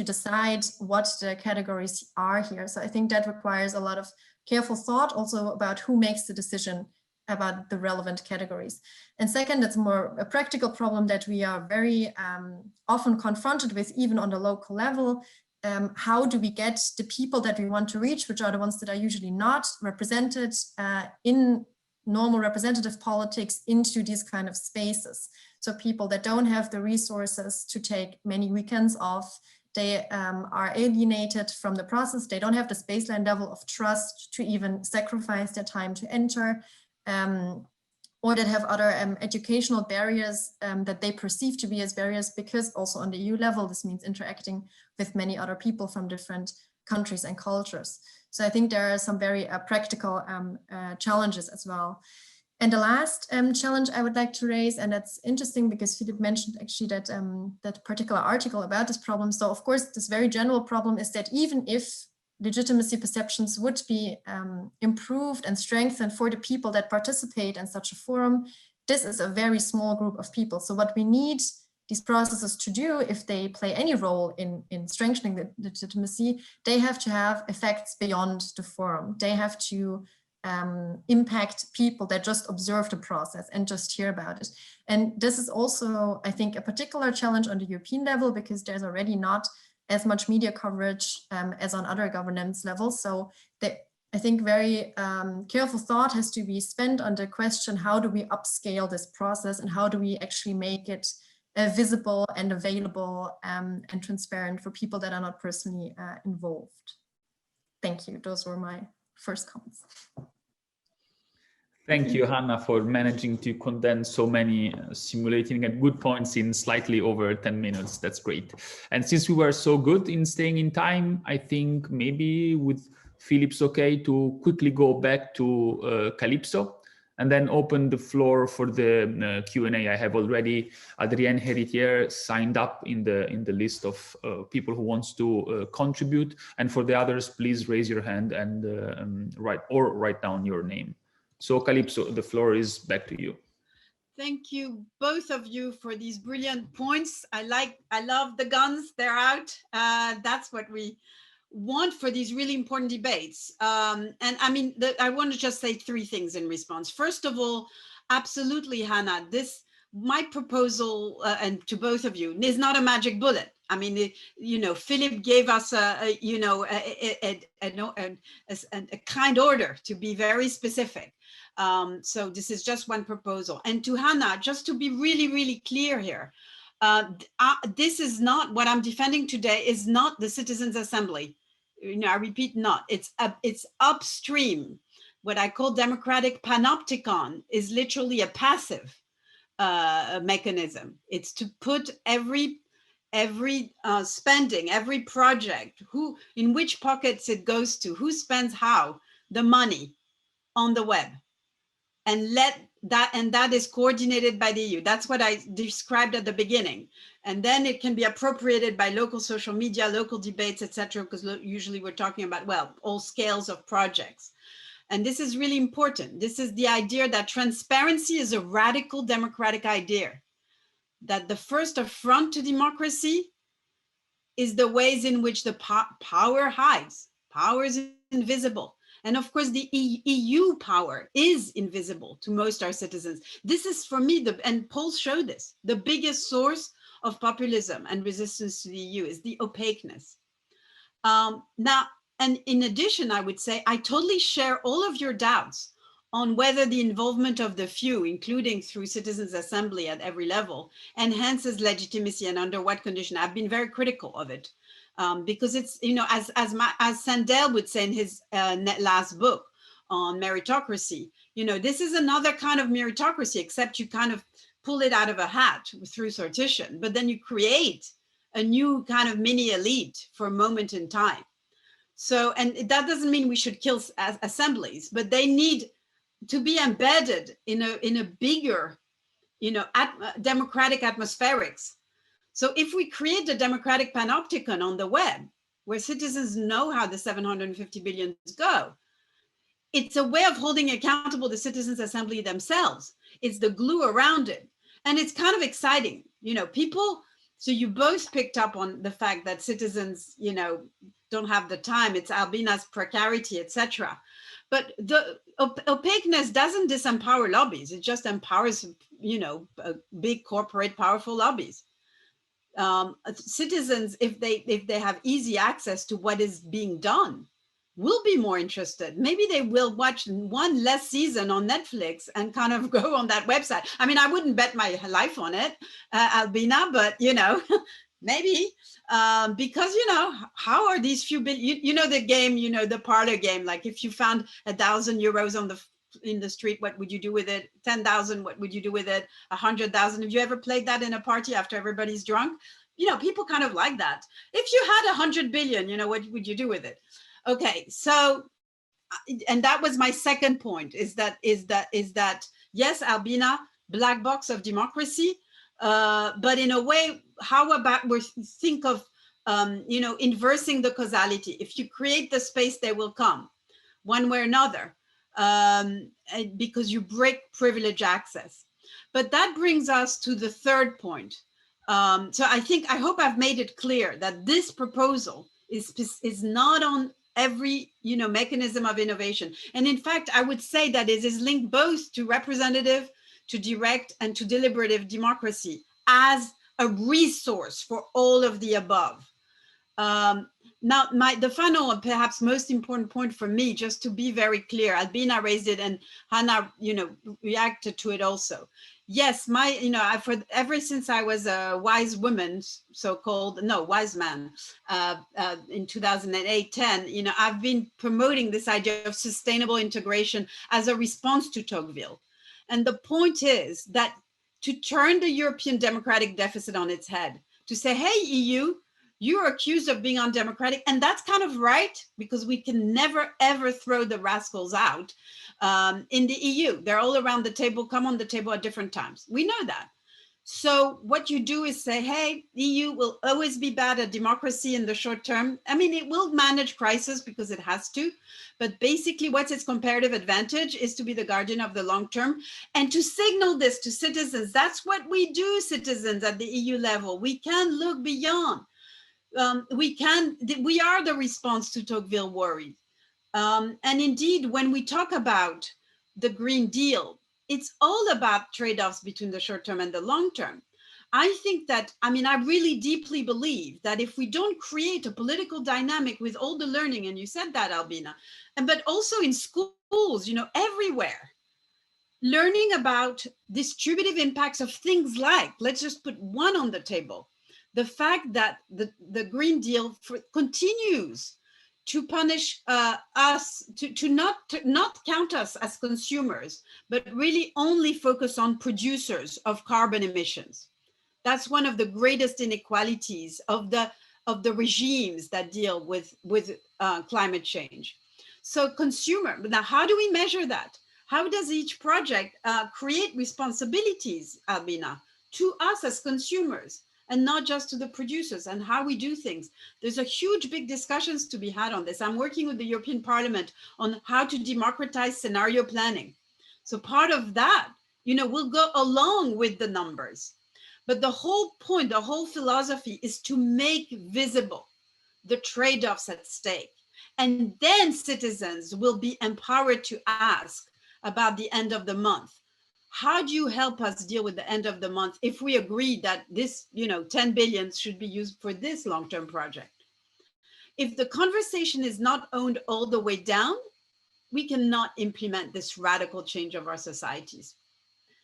decide what the categories are here? So I think that requires a lot of careful thought also about who makes the decision about the relevant categories. And second, it's more a practical problem that we are very often confronted with, even on the local level. How do we get the people that we want to reach, which are the ones that are usually not represented in normal representative politics, into these kind of spaces? So people that don't have the resources to take many weekends off, they are alienated from the process, they don't have this baseline level of trust to even sacrifice their time to enter, or that have other educational barriers that they perceive to be as barriers, because also on the EU level, this means interacting with many other people from different countries and cultures. So I think there are some very practical challenges as well. And the last challenge I would like to raise, and that's interesting because Philip mentioned actually that, that particular article about this problem. So of course, this very general problem is that even if legitimacy perceptions would be improved and strengthened for the people that participate in such a forum, this is a very small group of people. So what we need these processes to do, if they play any role in strengthening the legitimacy, they have to have effects beyond the forum. They have to impact people that just observe the process and just hear about it. And this is also, I think, a particular challenge on the European level, because there's already not as much media coverage as on other governance levels. So I think very careful thought has to be spent on the question, how do we upscale this process and how do we actually make it visible and available and transparent for people that are not personally involved. Thank you. Those were my first comments. Thank you, Hannah, for managing to condense so many simulating and good points in slightly over 10 minutes. That's great. And since we were so good in staying in time, I think maybe with Philip's okay to quickly go back to Kalypso and then open the floor for the Q&A. I have already Adrienne Héritier signed up in the list of people who wants to contribute. And for the others, please raise your hand and write down your name. So Kalypso, the floor is back to you. Thank you, both of you, for these brilliant points. I love the guns, they're out. That's what we want for these really important debates. And I mean, I want to just say three things in response. First of all, absolutely, Hannah, my proposal, and to both of you, is not a magic bullet. I mean, Philip gave us a kind order to be very specific. So this is just one proposal. And to Hannah, just to be really, really clear here, this is not what I'm defending today, is not the Citizens Assembly. I repeat, not. It's upstream. What I call Democratic Panopticon is literally a passive mechanism. It's to put every spending, every project, in which pockets it goes to, who spends how, the money on the web. And that is coordinated by the EU. That's what I described at the beginning. And then it can be appropriated by local social media, local debates, etc. Because usually we're talking about, well, all scales of projects. And this is really important. This is the idea that transparency is a radical democratic idea. That the first affront to democracy is the ways in which the power hides. Power is invisible. And of course, the EU power is invisible to most our citizens. This is, for me, and polls show this, the biggest source of populism and resistance to the EU is the opaqueness. Now, and in addition, I would say, I totally share all of your doubts on whether the involvement of the few, including through Citizens Assembly at every level, enhances legitimacy and under what condition. I've been very critical of it. Because it's, as Sandel would say in his last book on meritocracy, this is another kind of meritocracy, except you kind of pull it out of a hat through sortition, but then you create a new kind of mini elite for a moment in time. So, and that doesn't mean we should kill assemblies, but they need to be embedded in a bigger, democratic atmospherics, So if we create a Democratic Panopticon on the web, where citizens know how the 750 billion go, it's a way of holding accountable the Citizens Assembly themselves. It's the glue around it. And it's kind of exciting, people. So you both picked up on the fact that citizens, don't have the time. It's Albena's precarity, etc. But the opaqueness doesn't disempower lobbies. It just empowers, big corporate powerful lobbies. Citizens, if they have easy access to what is being done, will be more interested. Maybe they will watch one less season on Netflix and kind of go on that website. I mean, I wouldn't bet my life on it, Albena, but maybe because how are these few billion? The game, the parlor game. Like if you found €1,000 in the street, what would you do with it? 10,000, what would you do with it? 100,000. Have you ever played that in a party after everybody's drunk? People kind of like that. If you had 100 billion, what would you do with it? Okay, so, and that was my second point, is that yes, Albena, black box of democracy, but in a way, how about we think of, inversing the causality? If you create the space, they will come, one way or another, because you break privilege access. But that brings us to the third point. So I hope I've made it clear that this proposal is not on every mechanism of innovation. And in fact, I would say that it is linked both to representative, to direct, and to deliberative democracy as a resource for all of the above. Now, the final and perhaps most important point for me, just to be very clear, Albena raised it and Hannah, reacted to it also. Yes, ever since I was a wise woman, wise man, in 2008-10, I've been promoting this idea of sustainable integration as a response to Tocqueville. And the point is that to turn the European democratic deficit on its head, to say, hey, EU, you're accused of being undemocratic, and that's kind of right, because we can never, ever throw the rascals out in the EU. They're all around the table, come on the table at different times. We know that. So what you do is say, hey, EU will always be bad at democracy in the short term. I mean, it will manage crisis because it has to, but basically what's its comparative advantage is to be the guardian of the long term and to signal this to citizens. That's what we do, citizens, at the EU level. We can look beyond. We are the response to Tocqueville worry. And indeed, when we talk about the Green Deal, it's all about trade-offs between the short term and the long term. I think that, I really deeply believe that if we don't create a political dynamic with all the learning, and you said that, Albena, but also in schools, everywhere, learning about distributive impacts of things like, let's just put one on the table, the fact that the Green Deal continues to punish us, to not count us as consumers, but really only focus on producers of carbon emissions. That's one of the greatest inequalities of the regimes that deal with climate change. So now how do we measure that? How does each project create responsibilities, Albena, to us as consumers? And not just to the producers, and how we do things. There's a huge, big discussions to be had on this. I'm working with the European Parliament on how to democratize scenario planning. So part of that, will go along with the numbers. But the whole point, the whole philosophy is to make visible the trade-offs at stake. And then citizens will be empowered to ask about the end of the month. How do you help us deal with the end of the month if we agree that this, 10 billion should be used for this long-term project? If the conversation is not owned all the way down, we cannot implement this radical change of our societies.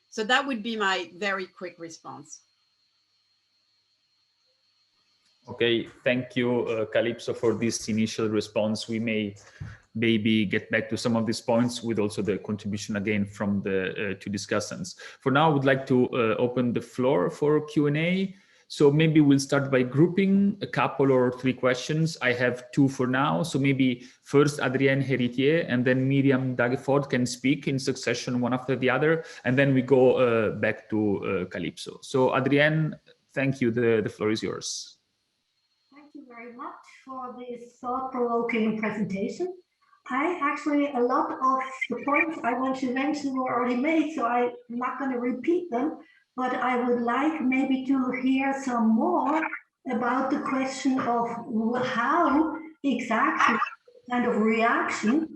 So that would be my very quick response. Okay, thank you, Kalypso, for this initial response. We may maybe get back to some of these points with also the contribution again from the two discussants. For now, I would like to open the floor for Q&A. So maybe we'll start by grouping a couple or three questions. I have two for now. So maybe first Adrienne Héritier and then Miriam Dageford can speak in succession one after the other. And then we go back to Kalypso. So Adrienne, Thank you. The floor is yours. Thank you very much for this thought-provoking presentation. A lot of the points I want to mention were already made, so I'm not going to repeat them, but I would like maybe to hear some more about the question of how exactly kind of reaction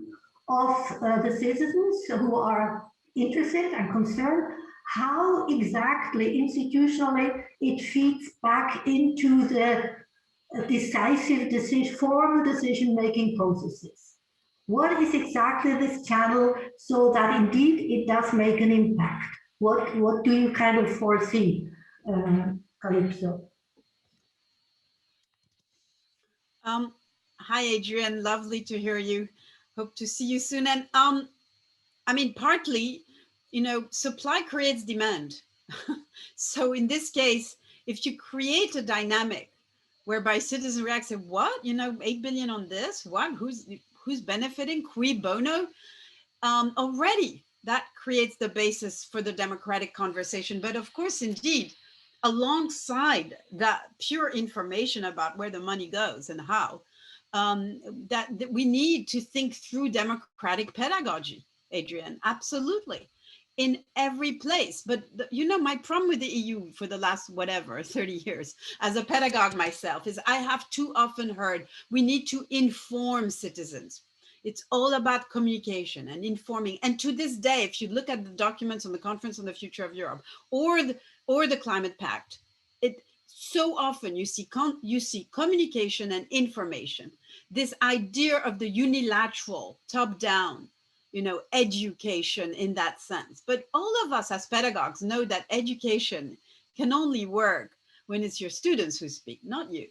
of the citizens who are interested and concerned, how exactly institutionally it feeds back into the decisive formal decision-making processes. What is exactly this channel so that indeed it does make an impact? What do you kind of foresee, Kalypso? Hi, Adrian. Lovely to hear you. Hope to see you soon. And I mean, partly, you know, supply creates demand. So in this case, if you create a dynamic whereby citizens react, say, what? You know, 8 billion on this? What? Who's benefiting? Cui bono? Already that creates the basis for the democratic conversation. But of course, indeed, alongside that pure information about where the money goes and how, that we need to think through democratic pedagogy, Adrian, absolutely, in every place. But you know, my problem with the EU for the last, whatever, 30 years, as a pedagogue myself, is I have too often heard we need to inform citizens. It's all about communication and informing. And to this day, if you look at the documents on the Conference on the Future of Europe or the Climate Pact, so often you see communication and information. This idea of the unilateral, top-down, you know, education in that sense. But all of us as pedagogues know that education can only work when it's your students who speak, not you.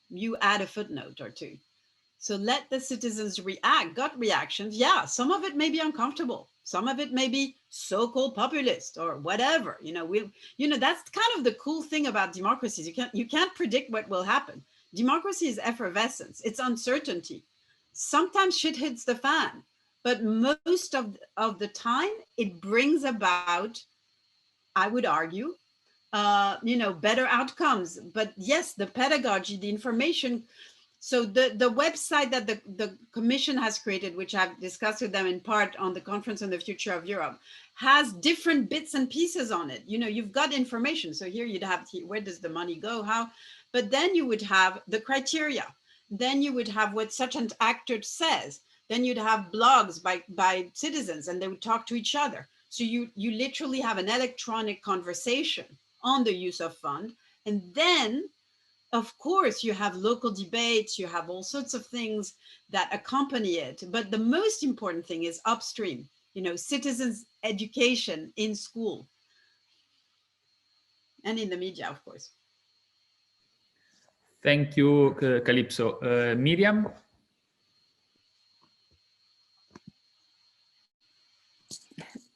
You add a footnote or two. So let the citizens react, gut reactions. Yeah, some of it may be uncomfortable. Some of it may be so-called populist or whatever. You know, that's kind of the cool thing about democracies. You can't predict what will happen. Democracy is effervescence. It's uncertainty. Sometimes shit hits the fan, but most of the time it brings about, I would argue, you know, better outcomes. But yes, the pedagogy, the information. So the website that the Commission has created, which I've discussed with them in part on the Conference on the Future of Europe, has different bits and pieces on it. You know, you've got information. So here you'd have, where does the money go, how? But then you would have the criteria. Then you would have what such an actor says. Then you'd have blogs by citizens and they would talk to each other. So you literally have an electronic conversation on the use of fund. And then, of course, you have local debates, you have all sorts of things that accompany it. But the most important thing is upstream, you know, citizens' education in school and in the media, of course. Thank you, Kalypso. Miriam?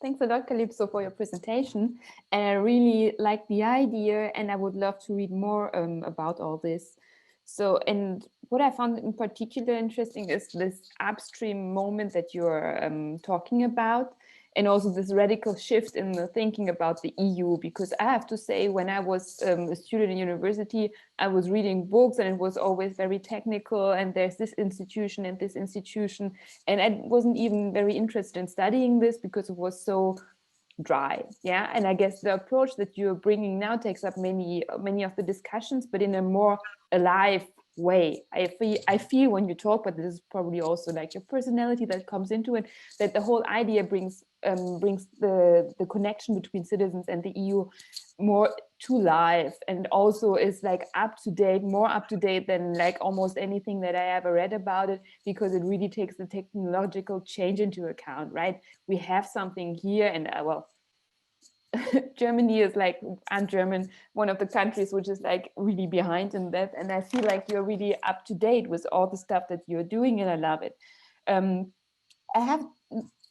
Thanks a lot, Kalypso, for your presentation. And I really like the idea, and I would love to read more about all this. So, and what I found in particular interesting is this upstream moment that you're talking about, and also this radical shift in the thinking about the EU, because I have to say, when I was a student in university, I was reading books and it was always very technical, and there's this institution and this institution, and I wasn't even very interested in studying this because it was so dry. Yeah, and I guess the approach that you're bringing now takes up many of the discussions, but in a more alive way. I feel when you talk, but this is probably also like your personality that comes into it, that the whole idea brings the connection between citizens and the EU more to life, and also is like up to date, more up to date than like almost anything that I ever read about it, because it really takes the technological change into account, right? We have something here, and well, Germany is like, I'm German, one of the countries which is like really behind in that, and I feel like you're really up to date with all the stuff that you're doing, and I love it. I have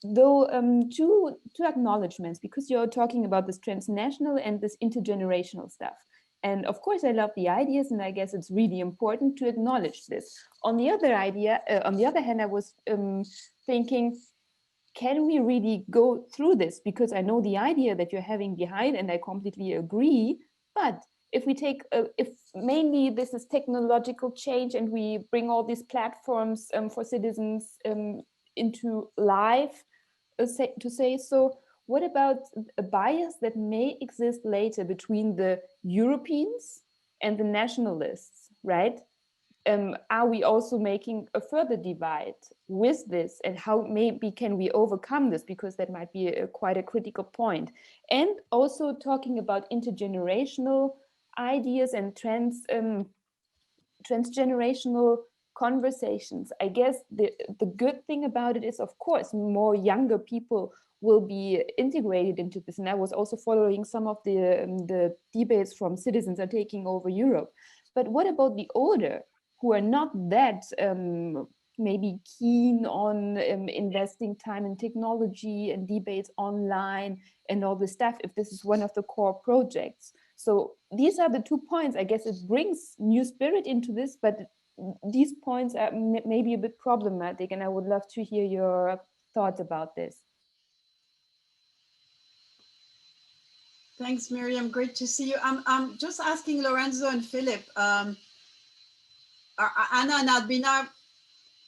though two acknowledgements, because you're talking about this transnational and this intergenerational stuff. And of course, I love the ideas, and I guess it's really important to acknowledge this. On the other hand, I was thinking, can we really go through this? Because I know the idea that you're having behind, and I completely agree, but if we take, if mainly this is technological change and we bring all these platforms for citizens into life, to say so, what about a bias that may exist later between the Europeans and the nationalists, right? Are we also making a further divide with this, and how maybe can we overcome this, because that might be quite a critical point. And also talking about intergenerational ideas and transgenerational conversations. I guess the good thing about it is, of course, more younger people will be integrated into this. And I was also following some of the debates from Citizens Are Taking Over Europe. But what about the older, who are not that maybe keen on investing time in technology and debates online and all this stuff, if this is one of the core projects? So these are the 2 points. I guess it brings new spirit into this, but these points are maybe a bit problematic, and I would love to hear your thoughts about this. Thanks, Miriam. Great to see you. I'm just asking Lorenzo and Philip. Anna and Albena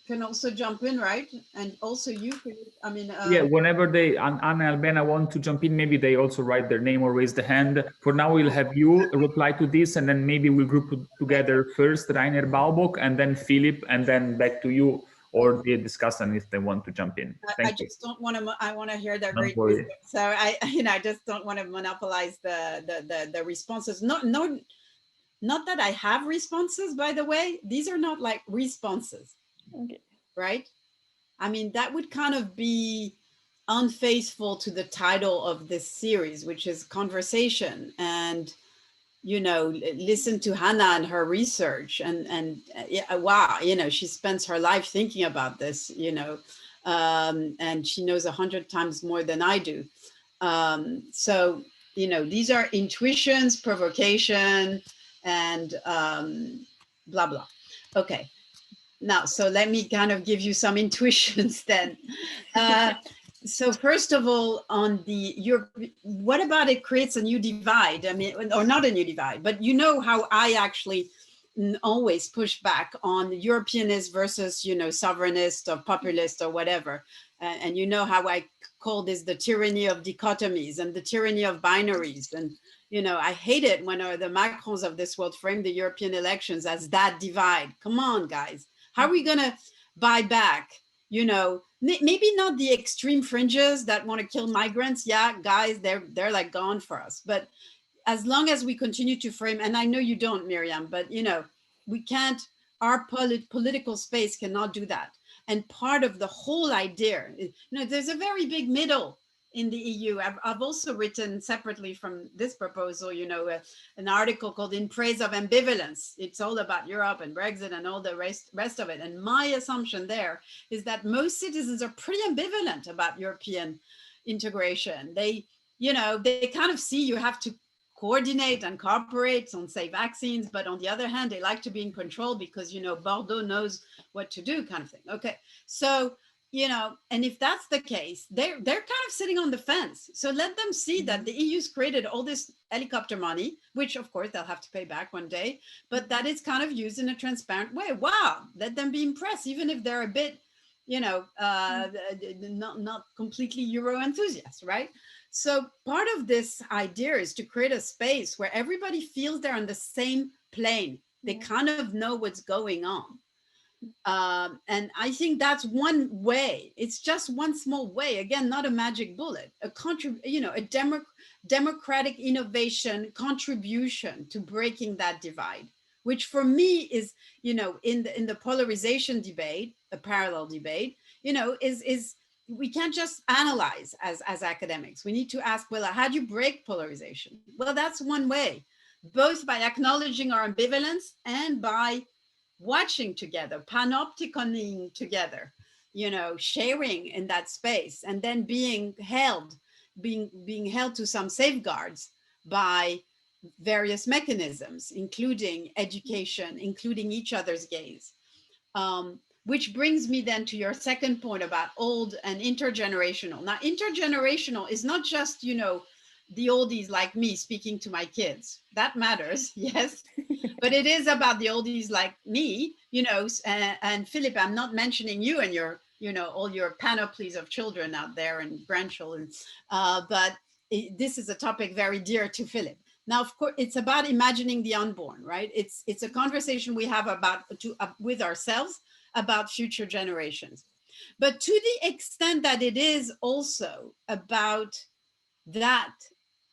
can also jump in, right? And also you, I mean... yeah, whenever Anna and Albena want to jump in, maybe they also write their name or raise the hand. For now, we'll have you reply to this, and then maybe we'll group together first Rainer Baubok, and then Philip, and then back to you, or the discussant if they want to jump in. I just don't want to, I want to hear their great worry. wisdom. So I just don't want to monopolize the responses. Not that I have responses, by the way. These are not like responses. Okay. Right? I mean, that would kind of be unfaithful to the title of this series, which is Conversation. And, you know, listen to Hannah and her research, and yeah, wow, you know, she spends her life thinking about this, you know, and she knows 100 times more than I do. So, you know, these are intuitions, provocation, and blah, blah. Okay. Now, so let me kind of give you some intuitions then. So first of all, on what about it creates a new divide? I mean, or not a new divide, but you know how I actually always push back on Europeanist versus, you know, sovereignist or populist or whatever. And you know how I call this the tyranny of dichotomies and the tyranny of binaries. And, you know, I hate it when the Macrons of this world frame the European elections as that divide. Come on, guys. How are we going to buy back, you know, maybe not the extreme fringes that want to kill migrants. Yeah, guys, they're like gone for us. But as long as we continue to frame, and I know you don't, Miriam, but, you know, we can't, our political space cannot do that. And part of the whole idea, you know, there's a very big middle in the EU. I've also written separately from this proposal, you know, an article called In Praise of Ambivalence. It's all about Europe and Brexit and all the rest of it. And my assumption there is that most citizens are pretty ambivalent about European integration. They, you know, they kind of see you have to coordinate and cooperate on, say, vaccines, but on the other hand, they like to be in control because, you know, Bordeaux knows what to do, kind of thing. Okay, so, you know, and if that's the case, they're kind of sitting on the fence. So let them see that the EU's created all this helicopter money, which of course they'll have to pay back one day, but that is kind of used in a transparent way. Wow, let them be impressed, even if they're a bit, you know, not completely Euro enthusiasts, right? So part of this idea is to create a space where everybody feels they're on the same plane. They kind of know what's going on. And I think that's one way. It's just one small way. Again, not a magic bullet. A democratic innovation contribution to breaking that divide, which for me is, you know, in the polarization debate, a parallel debate, you know, is we can't just analyze as academics. We need to ask, well, how do you break polarization? Well, that's one way, both by acknowledging our ambivalence and by watching together, panopticoning together, you know, sharing in that space, and then being held to some safeguards by various mechanisms, including education, including each other's gaze. Which brings me then to your second point about old and intergenerational. Now, intergenerational is not just, you know, the oldies like me speaking to my kids. That matters, yes. But it is about the oldies like me, you know, and Philip, I'm not mentioning you and your, you know, all your panoplies of children out there and grandchildren, but this is a topic very dear to Philip. Now, of course, it's about imagining the unborn, right? It's a conversation we have about with ourselves about future generations. But to the extent that it is also about that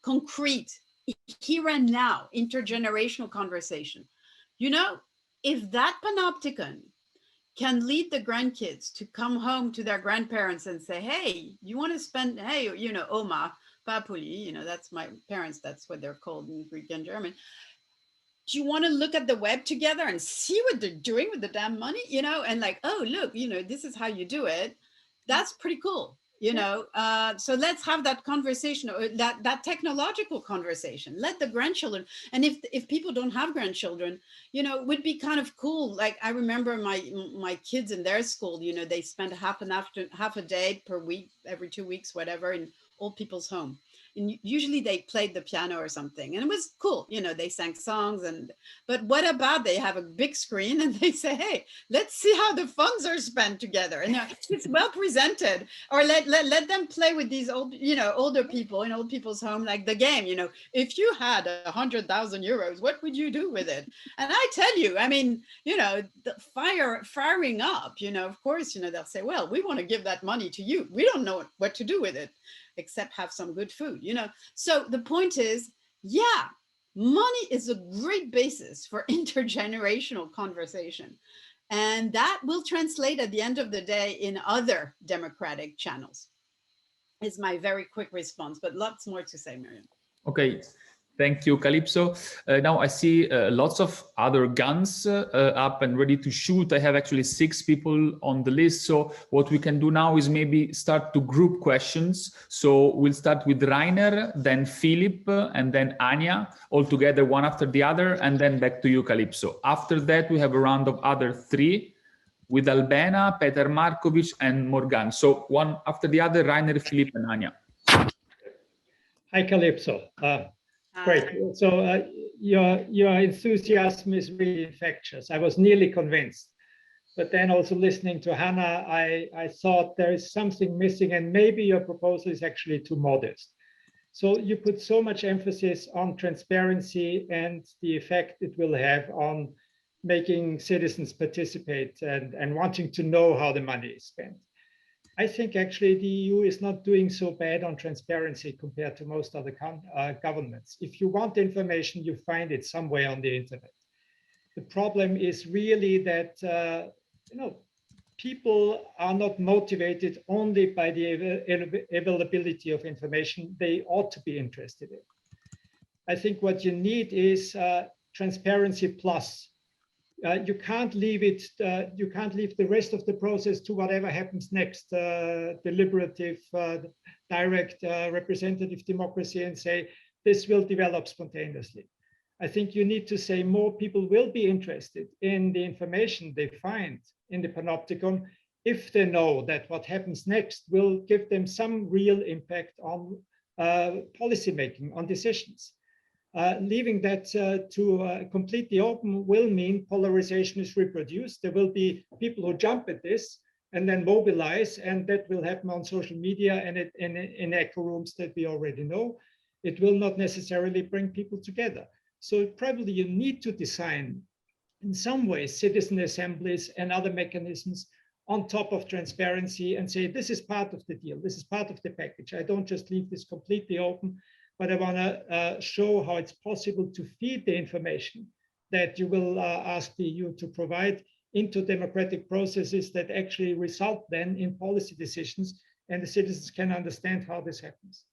concrete, here and now, intergenerational conversation, you know, if that panopticon can lead the grandkids to come home to their grandparents and say, hey, you want to spend, hey, you know, Oma, Papuli, you know, that's my parents, that's what they're called in Greek and German. Do you want to look at the web together and see what they're doing with the damn money, you know, and like, oh, look, you know, this is how you do it. That's pretty cool, you know. So let's have that conversation, or that technological conversation. Let the grandchildren, and if people don't have grandchildren, you know, it would be kind of cool. Like I remember my kids in their school, you know, they spent half a day per week, every 2 weeks, whatever, in old people's home. And usually they played the piano or something, and it was cool. You know, they sang songs, but what about they have a big screen and they say, hey, let's see how the funds are spent together. And it's well presented. Or let them play with these old, you know, older people in old people's home, like the game, you know, if you had 100,000 euros, what would you do with it? And I tell you, I mean, you know, the firing up, you know, of course, you know, they'll say, well, we want to give that money to you. We don't know what to do with it, except have some good food, you know. So the point is, yeah, money is a great basis for intergenerational conversation. And that will translate at the end of the day in other democratic channels, is my very quick response, but lots more to say, Miriam. Okay. Thank you, Kalypso. Now I see lots of other guns up and ready to shoot. I have actually 6 people on the list. So what we can do now is maybe start to group questions. So we'll start with Rainer, then Philip, and then Anya, all together, one after the other, and then back to you, Kalypso. After that, we have a round of other 3 with Albena, Peter Markovic, and Morgan. So one after the other, Rainer, Philip, and Anya. Hi, Kalypso. Great. So your enthusiasm is really infectious. I was nearly convinced, but then also listening to Hannah, I thought there is something missing, and maybe your proposal is actually too modest. So you put so much emphasis on transparency and the effect it will have on making citizens participate and wanting to know how the money is spent. I think actually the EU is not doing so bad on transparency compared to most other governments. If you want information, you find it somewhere on the internet. The problem is really that you know, people are not motivated only by the availability of information they ought to be interested in. I think what you need is transparency plus. You can't leave it. You can't leave the rest of the process to whatever happens next, deliberative, direct representative democracy, and say this will develop spontaneously. I think you need to say more people will be interested in the information they find in the Panopticon if they know that what happens next will give them some real impact on policy making, on decisions. Leaving that to completely open will mean polarization is reproduced. There will be people who jump at this and then mobilize, and that will happen on social media and in echo rooms that we already know. It will not necessarily bring people together. So probably you need to design, in some ways, citizen assemblies and other mechanisms on top of transparency and say, this is part of the deal, this is part of the package. I don't just leave this completely open, but I want to show how it's possible to feed the information that you will ask the EU to provide into democratic processes that actually result then in policy decisions, and the citizens can understand how this happens.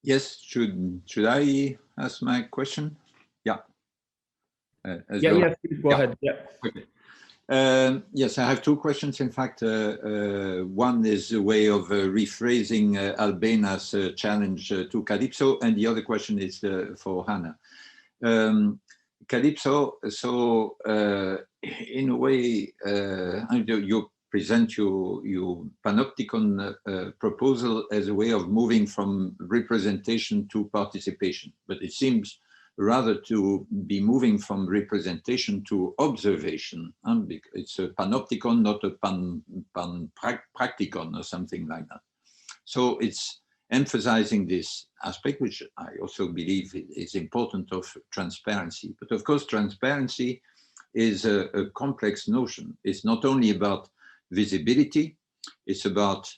Yes, should I ask my question? Yeah. Go ahead. Yeah. Okay. Yes, I have 2 questions. In fact, one is a way of rephrasing Albena's challenge to Kalypso, and the other question is for Hannah. Kalypso, so in a way, you present your Panopticon proposal as a way of moving from representation to participation, but it seems rather to be moving from representation to observation. It's a Panopticon, not a Panpracticon or something like that. So it's emphasizing this aspect, which I also believe is important, of transparency. But of course, transparency is a complex notion. It's not only about visibility, it's about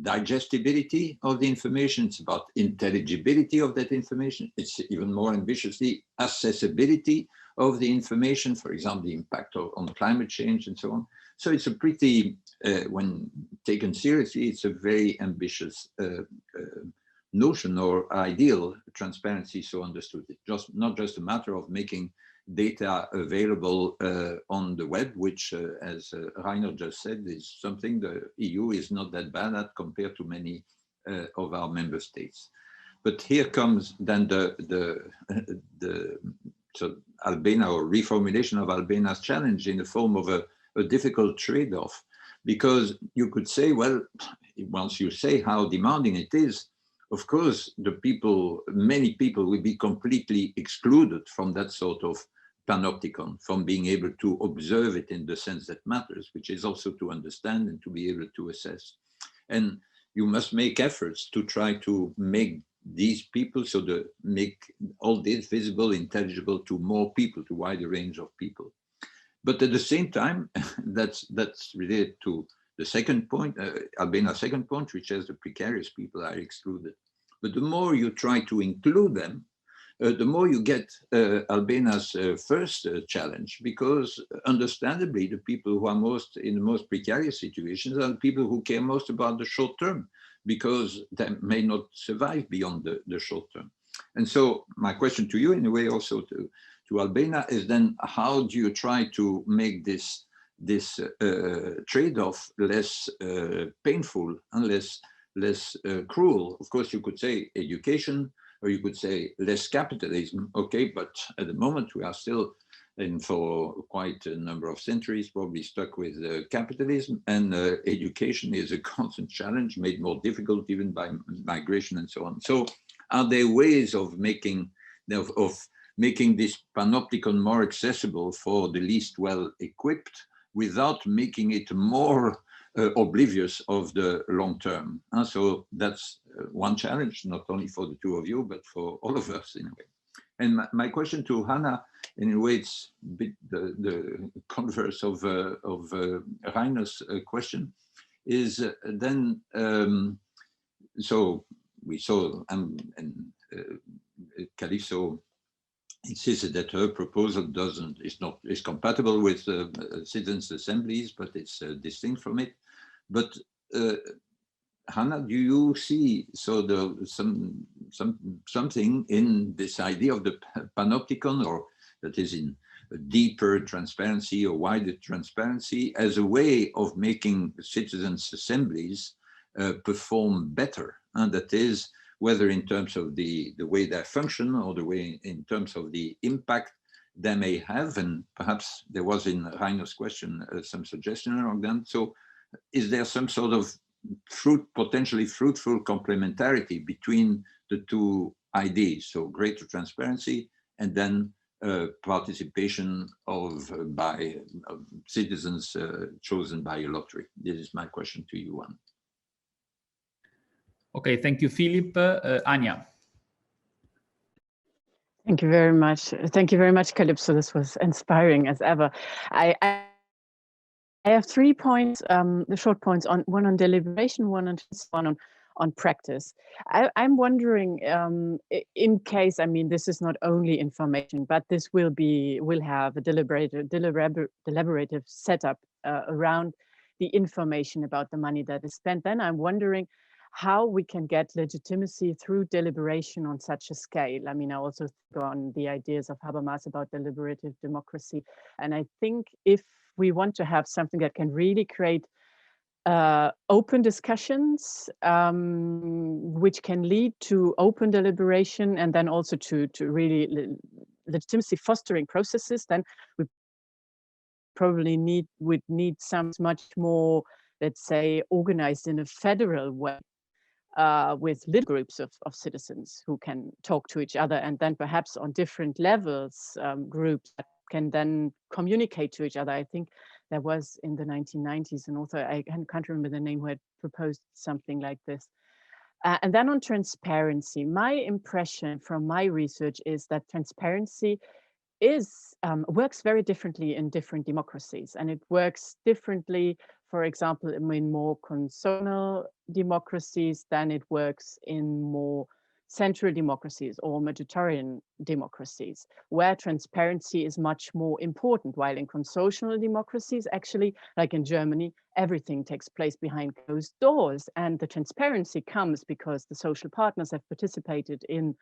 digestibility of the information, it's about intelligibility of that information, it's even more ambitiously accessibility of the information, for example, the impact on climate change and so on. So it's a pretty, when taken seriously, it's a very ambitious notion or ideal, transparency, so understood. It's not just a matter of making data available on the web, which, as Rainer just said, is something the EU is not that bad at compared to many of our member states. But here comes then so Albena, or reformulation of Albena's challenge in the form of a difficult trade-off, because you could say, well, once you say how demanding it is, of course, many people will be completely excluded from that sort of panopticon, from being able to observe it in the sense that matters, which is also to understand and to be able to assess. And you must make efforts to try to make these people, so to make all this visible, intelligible to more people, to a wider range of people. But at the same time, that's related to the second point, Albena's second point, which is the precarious people are excluded. But the more you try to include them, the more you get Albena's first challenge, because understandably, the people who are in the most precarious situations are the people who care most about the short term, because they may not survive beyond the short term. And so my question to you, in a way also to Albena, is then how do you try to make this trade-off less painful and less cruel? Of course, you could say education, or you could say less capitalism, okay, but at the moment we are still, and for quite a number of centuries, probably stuck with capitalism, and education is a constant challenge, made more difficult even by migration and so on. So are there ways of making this panopticon more accessible for the least well-equipped without making it more oblivious of the long term? And so that's one challenge, not only for the two of you, but for all of us in a way. And my question to Hannah, in a way, it's a bit the converse of Rainer's question, is then, so we saw, Kalypso insisted that her proposal is compatible with citizens' assemblies, but it's distinct from it. But Hannah, do you see something in this idea of the panopticon, or that is in a deeper transparency or wider transparency, as a way of making citizens' assemblies perform better? And that is, whether in terms of the way they function or the way in terms of the impact they may have. And perhaps there was in Rainer's question some suggestion around that. So is there some sort of potentially fruitful complementarity between the two ideas? So greater transparency and then participation of citizens chosen by a lottery. This is my question to you, Juan. Okay, thank you, Philip. Anja. Thank you very much. Thank you very much, Kalypso. This was inspiring as ever. I have 3 points, the short points, one on deliberation, one on practice. I'm wondering, in case, I mean, this is not only information, but this will have a deliberative setup around the information about the money that is spent. Then I'm wondering how we can get legitimacy through deliberation on such a scale. I mean, I also think on the ideas of Habermas about deliberative democracy. And I think if we want to have something that can really create open discussions, which can lead to open deliberation, and then also to really legitimacy fostering processes, then we probably would need some much more, let's say, organized in a federal way, with little groups of citizens who can talk to each other, and then perhaps on different levels, groups that can then communicate to each other. I think there was in the 1990s an author, I can't remember the name, who had proposed something like this. And then on transparency, my impression from my research is that transparency works very differently in different democracies, and it works differently, for example, in more constitutional democracies than it works in more central democracies or Mediterranean democracies, where transparency is much more important, while in consultational democracies, actually, like in Germany, everything takes place behind closed doors, and the transparency comes because the social partners have participated in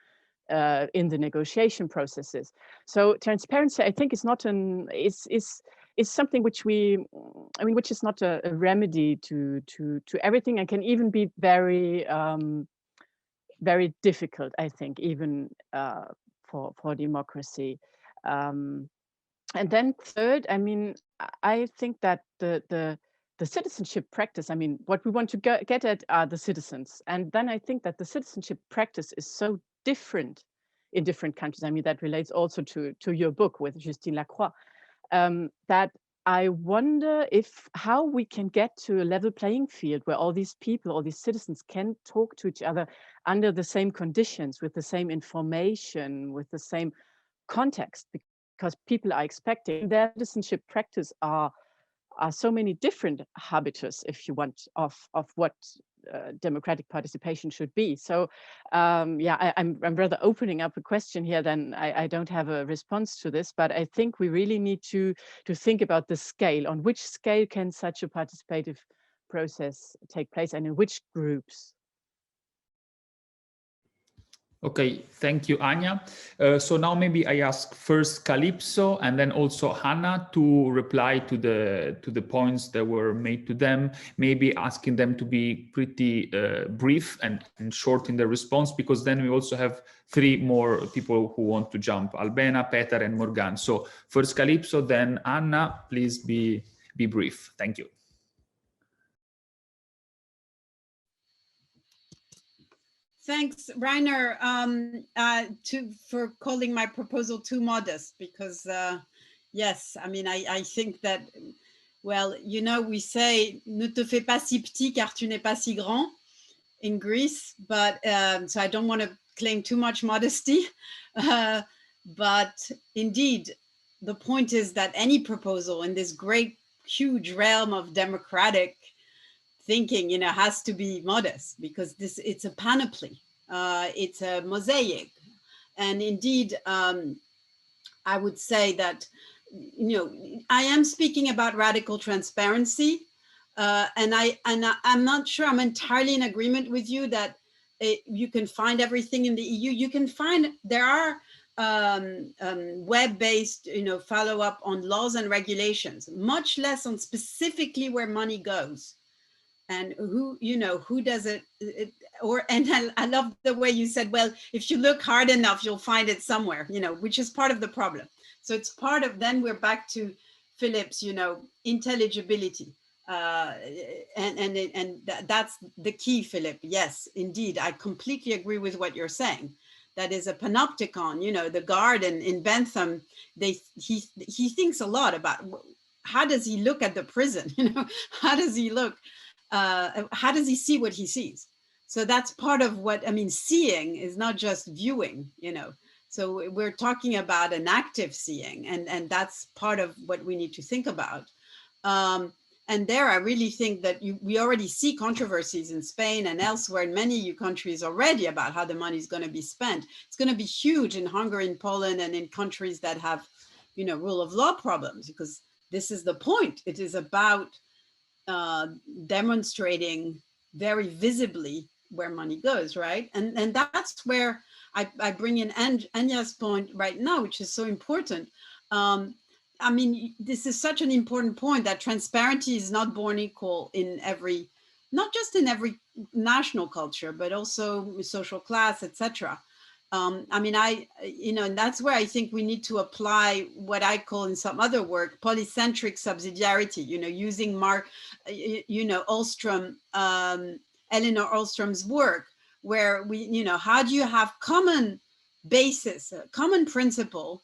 the negotiation processes. So transparency, I think, is not is something which which is not a remedy to everything, and can even be very very difficult, I think, even for democracy. And then third, I mean, I think that the citizenship practice, I mean, what we want to get at are the citizens. And then I think that the citizenship practice is so different in different countries. I mean, that relates also to your book with Justine Lacroix, that I wonder how we can get to a level playing field where all these people, all these citizens can talk to each other under the same conditions, with the same information, with the same context, because people are expecting their citizenship practice are so many different habitus, if you want, of what democratic participation should be. So yeah, I'm rather opening up a question here, then I don't have a response to this, but I think we really need to think about the scale. On which scale can such a participative process take place, and in which groups? Okay, thank you, Anya. So now maybe I ask first Kalypso and then also Hannah to reply to the points that were made to them, maybe asking them to be pretty brief and short in their response, because then we also have 3 more people who want to jump, Albena, Peter, and Morgan. So first Kalypso, then Anna, please be brief. Thank you. Thanks, Rainer, for calling my proposal too modest, because yes, I mean, I think that, well, you know, we say, ne te fais pas si petit car tu n'es pas si grand in Greece, but so I don't want to claim too much modesty, but indeed, the point is that any proposal in this great, huge realm of democratic thinking, you know, has to be modest, because it's a panoply, it's a mosaic. And indeed, I would say that, you know, I am speaking about radical transparency, and I'm not sure I'm entirely in agreement with you that you can find everything in the EU. You can find, there are web-based, you know, follow-up on laws and regulations, much less on specifically where money goes. And who, you know, who does it, and I love the way you said, well, if you look hard enough, you'll find it somewhere, you know, which is part of the problem. So it's part of, then we're back to Philip's, you know, intelligibility. And that's the key, Philip. Yes, indeed, I completely agree with what you're saying. That is a panopticon, you know, the garden in Bentham, he thinks a lot about how does he look at the prison, you know, how does he look? How does he see what he sees? So that's part of what, I mean, seeing is not just viewing, you know. So we're talking about an active seeing, and that's part of what we need to think about. And there, I really think that we already see controversies in Spain and elsewhere in many EU countries already about how the money is going to be spent. It's going to be huge in Hungary, in Poland, and in countries that have, you know, rule of law problems, because this is the point. It is about demonstrating very visibly where money goes, right? And that's where I bring in Anya's point right now, which is so important. I mean, this is such an important point, that transparency is not born equal in every, not just in every national culture, but also social class, etc. I mean, and that's where I think we need to apply what I call in some other work, polycentric subsidiarity, using Ostrom, Elinor Ostram's work, where we, how do you have common basis, a common principle,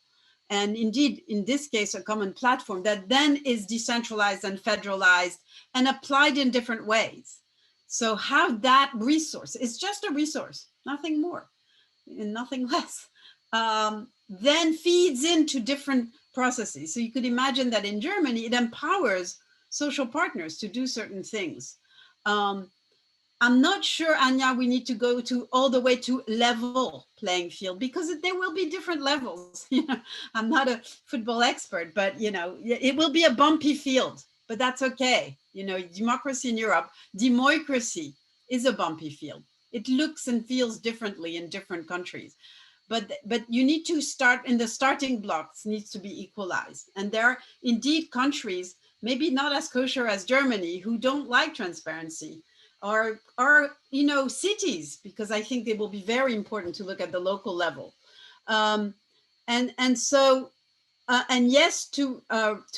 and indeed, in this case, a common platform that then is decentralized and federalized and applied in different ways. So how that resource, it's just a resource, nothing more and nothing less, then feeds into different processes. So you could imagine that in Germany, it empowers social partners to do certain things. I'm not sure, Anya, we need to go all the way to level playing field, because there will be different levels. I'm not a football expert, but it will be a bumpy field, but that's okay. Democracy in Europe, democracy is a bumpy field. It looks and feels differently in different countries, but you need to start in the starting blocks, needs to be equalized. And there are indeed countries, maybe not as kosher as Germany, who don't like transparency, or cities, because I think it will be very important to look at the local level. And yes, to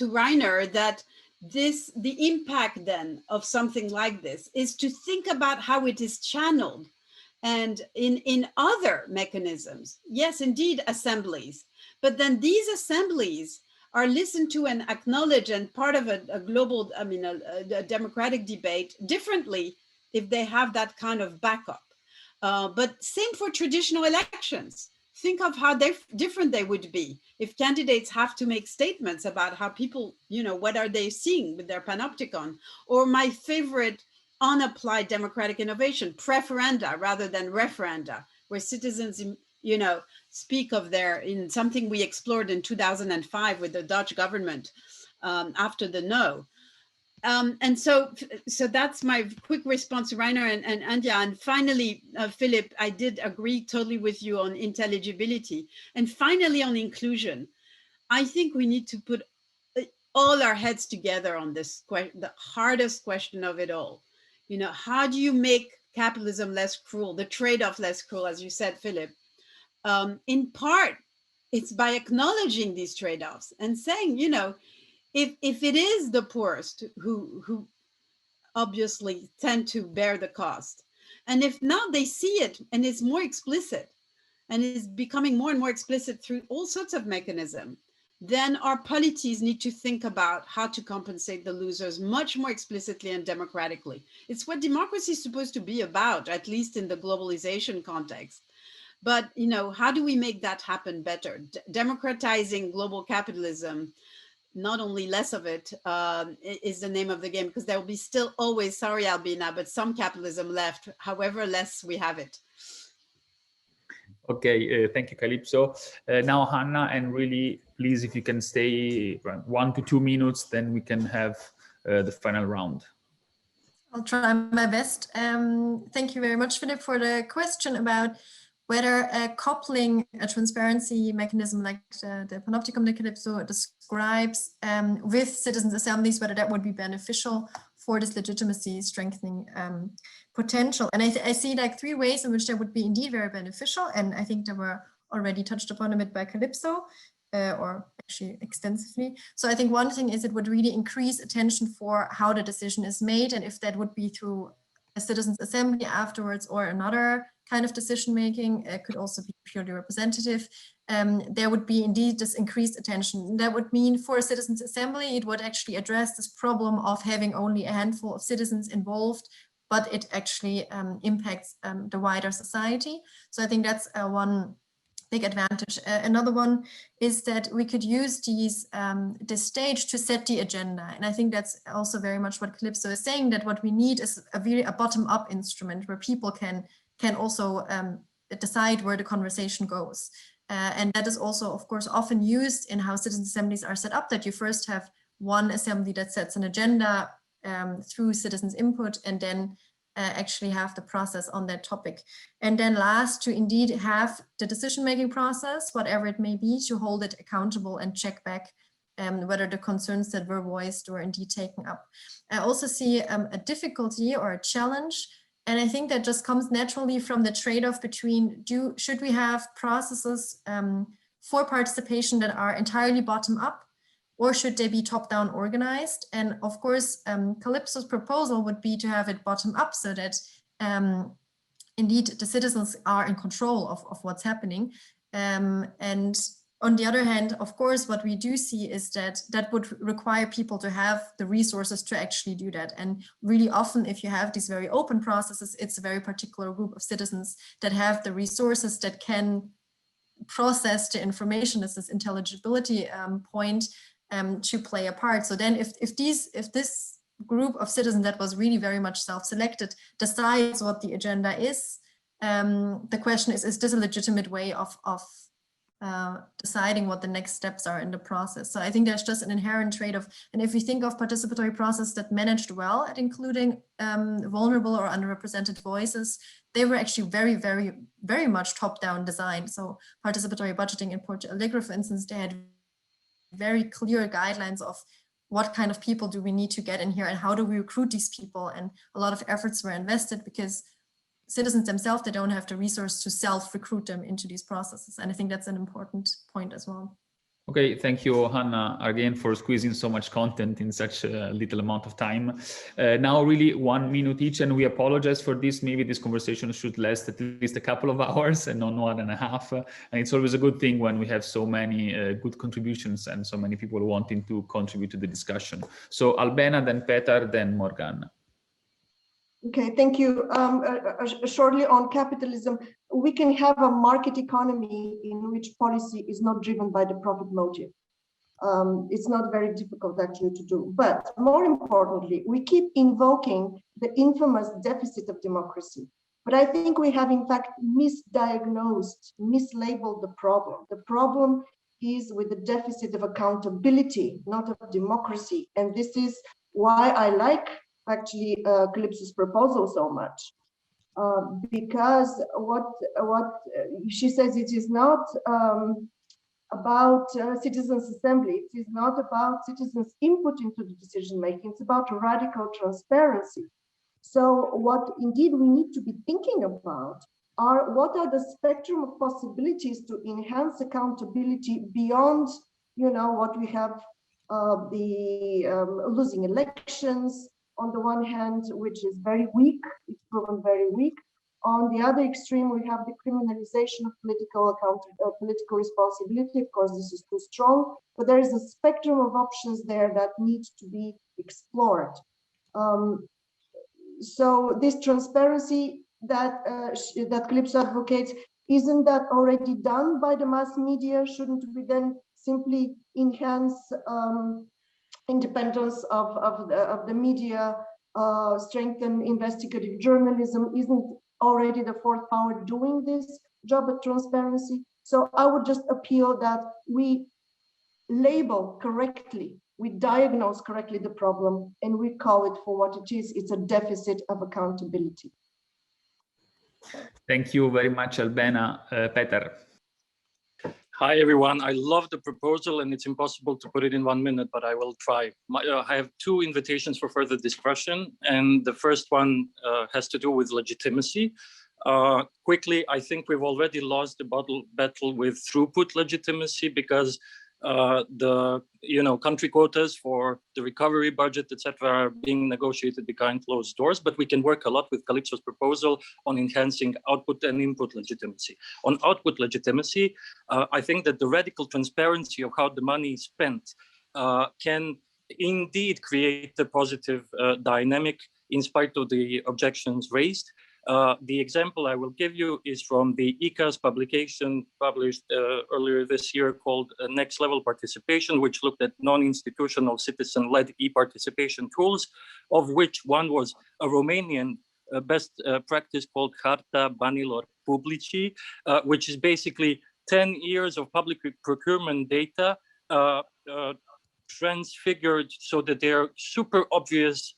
Werner, that the impact then of something like this is to think about how it is channeled and in other mechanisms. Yes, indeed, assemblies, but then these assemblies are listened to and acknowledged and part of a global, a democratic debate differently if they have that kind of backup. But same for traditional elections. Think of how different they would be if candidates have to make statements about how people, what are they seeing with their panopticon? Or my favorite unapplied democratic innovation, preferenda rather than referenda, where citizens, speak of in something we explored in 2005 with the Dutch government after the no. And so that's my quick response to Werner and Anya. And finally, Philip, I did agree totally with you on intelligibility. And finally, on inclusion, I think we need to put all our heads together on this the hardest question of it all. How do you make capitalism less cruel, the trade-off less cruel, as you said, Philip? In part, it's by acknowledging these trade-offs and saying, if it is the poorest who obviously tend to bear the cost, and if now they see it and it's more explicit and is becoming more and more explicit through all sorts of mechanisms, then our polities need to think about how to compensate the losers much more explicitly and democratically. It's what democracy is supposed to be about, at least in the globalization context. But how do we make that happen better? Democratizing global capitalism, not only less of it, is the name of the game, because there will be still always, sorry, Albena, but some capitalism left, however less we have it. Okay, thank you, Kalypso. Now, Hannah, and really, please, if you can stay 1 to 2 minutes, then we can have the final round. I'll try my best. Thank you very much, Philip, for the question about whether coupling a transparency mechanism like the Panopticon that Kalypso describes with citizens' assemblies, whether that would be beneficial for this legitimacy strengthening potential. And I see like 3 ways in which that would be indeed very beneficial. And I think they were already touched upon a bit by Kalypso, or actually extensively. So I think one thing is it would really increase attention for how the decision is made, and if that would be through a citizens' assembly afterwards or another kind of decision making, could also be purely representative. There would be indeed this increased attention. That would mean for a citizens' assembly, it would actually address this problem of having only a handful of citizens involved, but it actually impacts the wider society. So I think that's one big advantage. Another one is that we could use this stage to set the agenda. And I think that's also very much what Kalypso is saying, that what we need is a bottom-up instrument where people can also decide where the conversation goes. And that is also, of course, often used in how citizen assemblies are set up, that you first have one assembly that sets an agenda through citizens' input, and then actually have the process on that topic. And then last, to indeed have the decision-making process, whatever it may be, to hold it accountable and check back whether the concerns that were voiced were indeed taken up. I also see a difficulty or a challenge And I think that just comes naturally from the trade-off between should we have processes for participation that are entirely bottom-up, or should they be top-down organized? And of course, Kalypso's proposal would be to have it bottom-up so that indeed the citizens are in control of what's happening. And on the other hand, of course, what we do see is that that would require people to have the resources to actually do that. And really often, if you have these very open processes, it's a very particular group of citizens that have the resources that can process the information as this intelligibility point to play a part. So then if this group of citizens that was really very much self-selected decides what the agenda is, the question is this a legitimate way of deciding what the next steps are in the process? So I think there's just an inherent trade-off. And if we think of participatory process that managed well at including vulnerable or underrepresented voices, they were actually very, very, very much top-down designed. So participatory budgeting in Portugal, for instance, they had very clear guidelines of what kind of people do we need to get in here and how do we recruit these people? And a lot of efforts were invested because citizens themselves, they don't have the resource to self-recruit them into these processes. And I think that's an important point as well. Okay, thank you, Hannah, again, for squeezing so much content in such a little amount of time. Now, really 1 minute each, and we apologize for this. Maybe this conversation should last at least a couple of hours and not 1.5. And it's always a good thing when we have so many good contributions and so many people wanting to contribute to the discussion. So Albena, then Petar, then Morgana. Okay, thank you. Shortly on capitalism, we can have a market economy in which policy is not driven by the profit motive. It's not very difficult actually to do. But more importantly, we keep invoking the infamous deficit of democracy. But I think we have in fact misdiagnosed, mislabeled the problem. The problem is with the deficit of accountability, not of democracy. And this is why I like actually Kalypso's proposal so much, because what she says, it is not about citizens' assembly, it is not about citizens' input into the decision making, it's about radical transparency. So what indeed we need to be thinking about are what are the spectrum of possibilities to enhance accountability beyond, you know, what we have, losing elections, on the one hand, which is very weak, it's proven very weak. On the other extreme, we have the criminalization of political responsibility. Of course, this is too strong, but there is a spectrum of options there that needs to be explored. So this transparency that Kalypso advocates, isn't that already done by the mass media? Shouldn't we then simply enhance independence of the media, strengthen investigative journalism? Isn't already the fourth power doing this job of transparency? So I would just appeal that we label correctly, we diagnose correctly the problem, and we call it for what it is. It's a deficit of accountability. Thank you very much, Albena. Petar. Hi, everyone. I love the proposal, and it's impossible to put it in 1 minute, but I will try. I have two invitations for further discussion, and the first one has to do with legitimacy. Quickly, I think we've already lost the battle with throughput legitimacy because the country quotas for the recovery budget, etc., are being negotiated behind closed doors. But we can work a lot with Kalypso's proposal on enhancing output and input legitimacy. On output legitimacy, I think that the radical transparency of how the money is spent can indeed create a positive dynamic in spite of the objections raised. The example I will give you is from the ECAS publication published earlier this year called Next Level Participation, which looked at non-institutional citizen-led e-participation tools, of which one was a Romanian best practice called Harta Banilor Publici, which is basically 10 years of public procurement data transfigured so that they're super obvious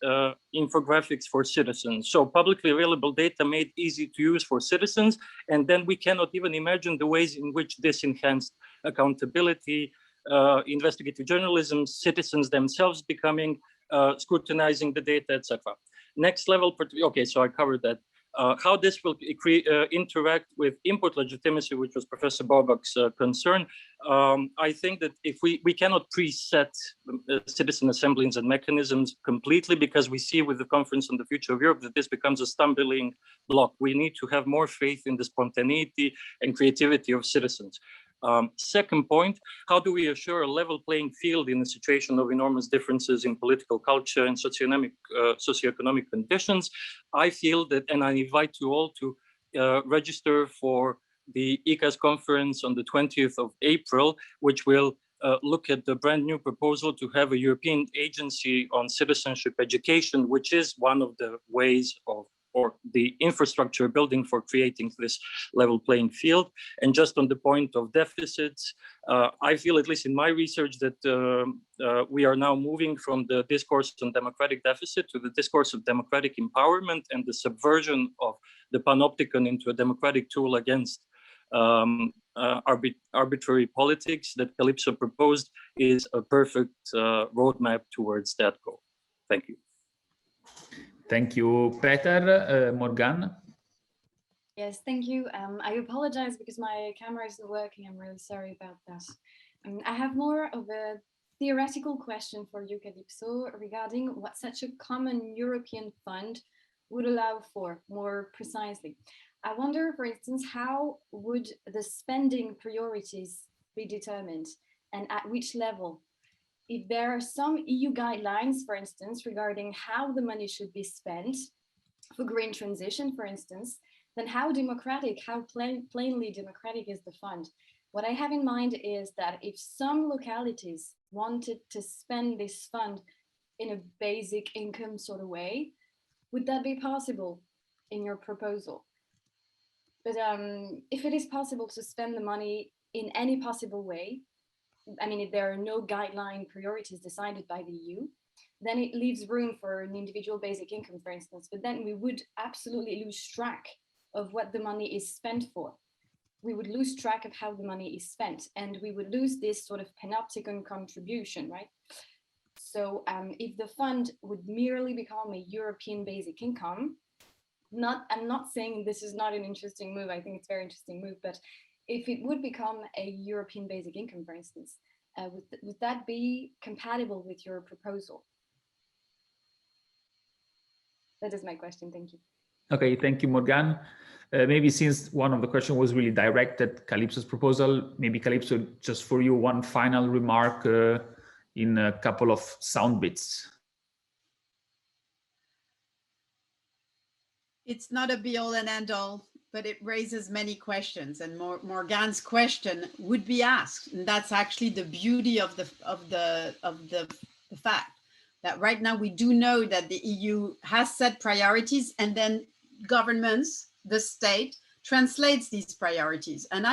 infographics for citizens. So publicly available data made easy to use for citizens. And then we cannot even imagine the ways in which this enhanced accountability, investigative journalism, citizens themselves becoming, scrutinizing the data, etc. Next level, okay, so I covered that. How this will interact with input legitimacy, which was Professor Bobak's concern. I think that if we cannot preset citizen assemblies and mechanisms completely, because we see with the Conference on the Future of Europe that this becomes a stumbling block. We need to have more faith in the spontaneity and creativity of citizens. Second point, how do we assure a level playing field in a situation of enormous differences in political culture and socioeconomic conditions? I feel that, and I invite you all to register for the ECAS conference on the 20th of April, which will look at the brand new proposal to have a European agency on citizenship education, which is one of the ways of, or the infrastructure building for creating this level playing field. And just on the point of deficits, I feel, at least in my research, that we are now moving from the discourse on democratic deficit to the discourse of democratic empowerment, and the subversion of the panopticon into a democratic tool against arbitrary politics that Kalypso proposed is a perfect roadmap towards that goal. Thank you. Thank you, Peter. Morgan? Yes, thank you. I apologize because my camera isn't working. I'm really sorry about that. I have more of a theoretical question for you, Kalypso, regarding what such a common European fund would allow for, more precisely. I wonder, for instance, how would the spending priorities be determined, and at which level? If there are some EU guidelines, for instance, regarding how the money should be spent for green transition, for instance, then how democratic, how plainly democratic is the fund? What I have in mind is that if some localities wanted to spend this fund in a basic income sort of way, would that be possible in your proposal? But if it is possible to spend the money in any possible way, I mean, if there are no guideline priorities decided by the EU, then it leaves room for an individual basic income, for instance, but then we would absolutely lose track of what the money is spent for. We would lose track of how the money is spent, and we would lose this sort of panopticon contribution, right? So if the fund would merely become a European basic income, I'm not saying this is not an interesting move, I think it's a very interesting move, but if it would become a European basic income, for instance, would that be compatible with your proposal? That is my question, thank you. Okay, thank you, Morgan. Maybe since one of the questions was really directed at Kalypso's proposal, maybe Kalypso, just for you, one final remark in a couple of sound bits. It's not a be all and end all, but it raises many questions, and Morgan's question would be asked, and that's actually the beauty of the fact that right now we do know that the EU has set priorities, and then governments, the state, translates these priorities. And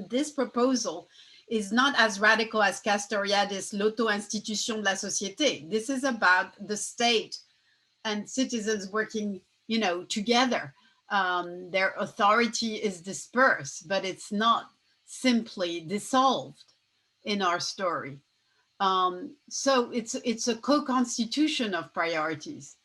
this proposal is not as radical as Castoriadis' l'auto-institution de la société. This is about the state and citizens working, together. Their authority is dispersed, but it's not simply dissolved in our story. So it's a co-constitution of priorities.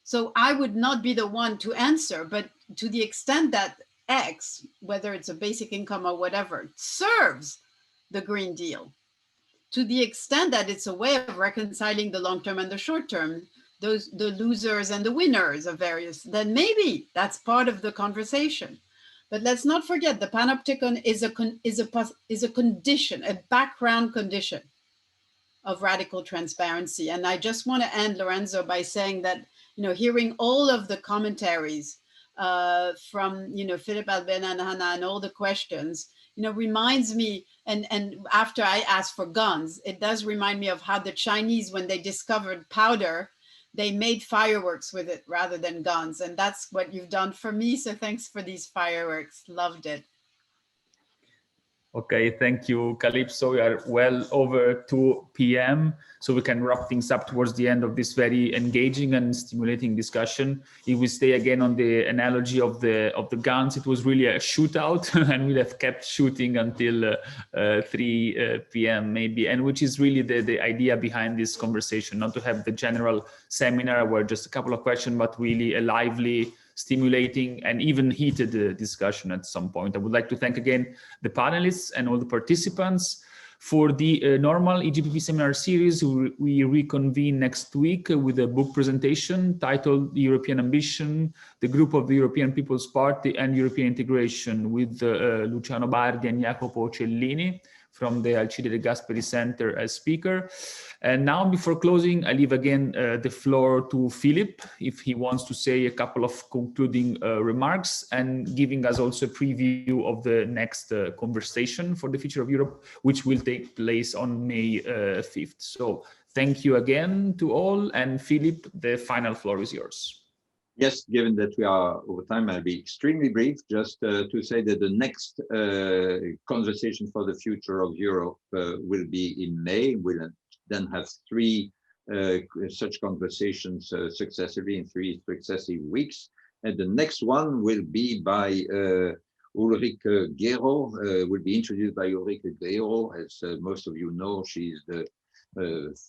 So I would not be the one to answer, but to the extent that X, whether it's a basic income or whatever, serves the Green Deal, to the extent that it's a way of reconciling the long term and the short term, the losers and the winners of various, then maybe that's part of the conversation. But let's not forget the panopticon is a condition, a background condition of radical transparency. And I just want to end, Lorenzo, by saying that, hearing all of the commentaries from, Philip, Albena, and Hannah, and all the questions, reminds me, and after I asked for guns, it does remind me of how the Chinese, when they discovered powder, they made fireworks with it rather than guns. And that's what you've done for me. So thanks for these fireworks. Loved it. Okay, thank you, Kalypso. We are well over 2 p.m. so we can wrap things up towards the end of this very engaging and stimulating discussion. If we stay again on the analogy of the guns, it was really a shootout, and we'll have kept shooting until 3 p.m. maybe, and which is really the idea behind this conversation, not to have the general seminar where just a couple of questions, but really a lively stimulating and even heated discussion at some point. I would like to thank again the panelists and all the participants. For the normal EGPP seminar series, we reconvene next week with a book presentation titled European Ambition, the Group of the European People's Party and European Integration, with Luciano Bardi and Jacopo Cellini from the Alcide De Gasperi Center as speaker. And now, before closing, I leave again the floor to Philip, if he wants to say a couple of concluding remarks, and giving us also a preview of the next conversation for the future of Europe, which will take place on May 5th. So thank you again to all, and Philip, the final floor is yours. Yes, given that we are over time, I'll be extremely brief, just to say that the next conversation for the future of Europe will be in May. We'll then have 3 such conversations successively in 3 successive weeks. And the next one will be by Ulrike Gero, will be introduced by Ulrike Gero. As most of you know, she's the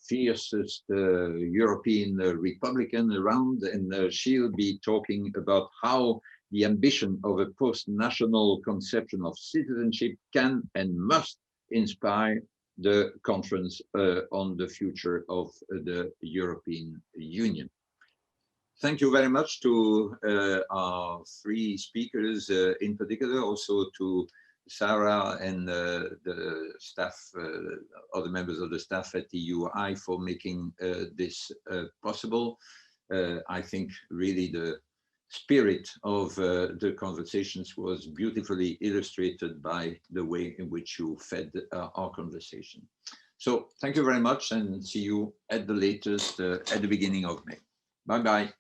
fiercest European Republican around, and she'll be talking about how the ambition of a post-national conception of citizenship can and must inspire the conference on the future of the European Union. Thank you very much to our 3 speakers, in particular, also to Sarah and the staff, other members of the staff at the UI for making this possible. I think really the spirit of the conversations was beautifully illustrated by the way in which you fed our conversation. So thank you very much, and see you at the latest at the beginning of May. Bye-bye.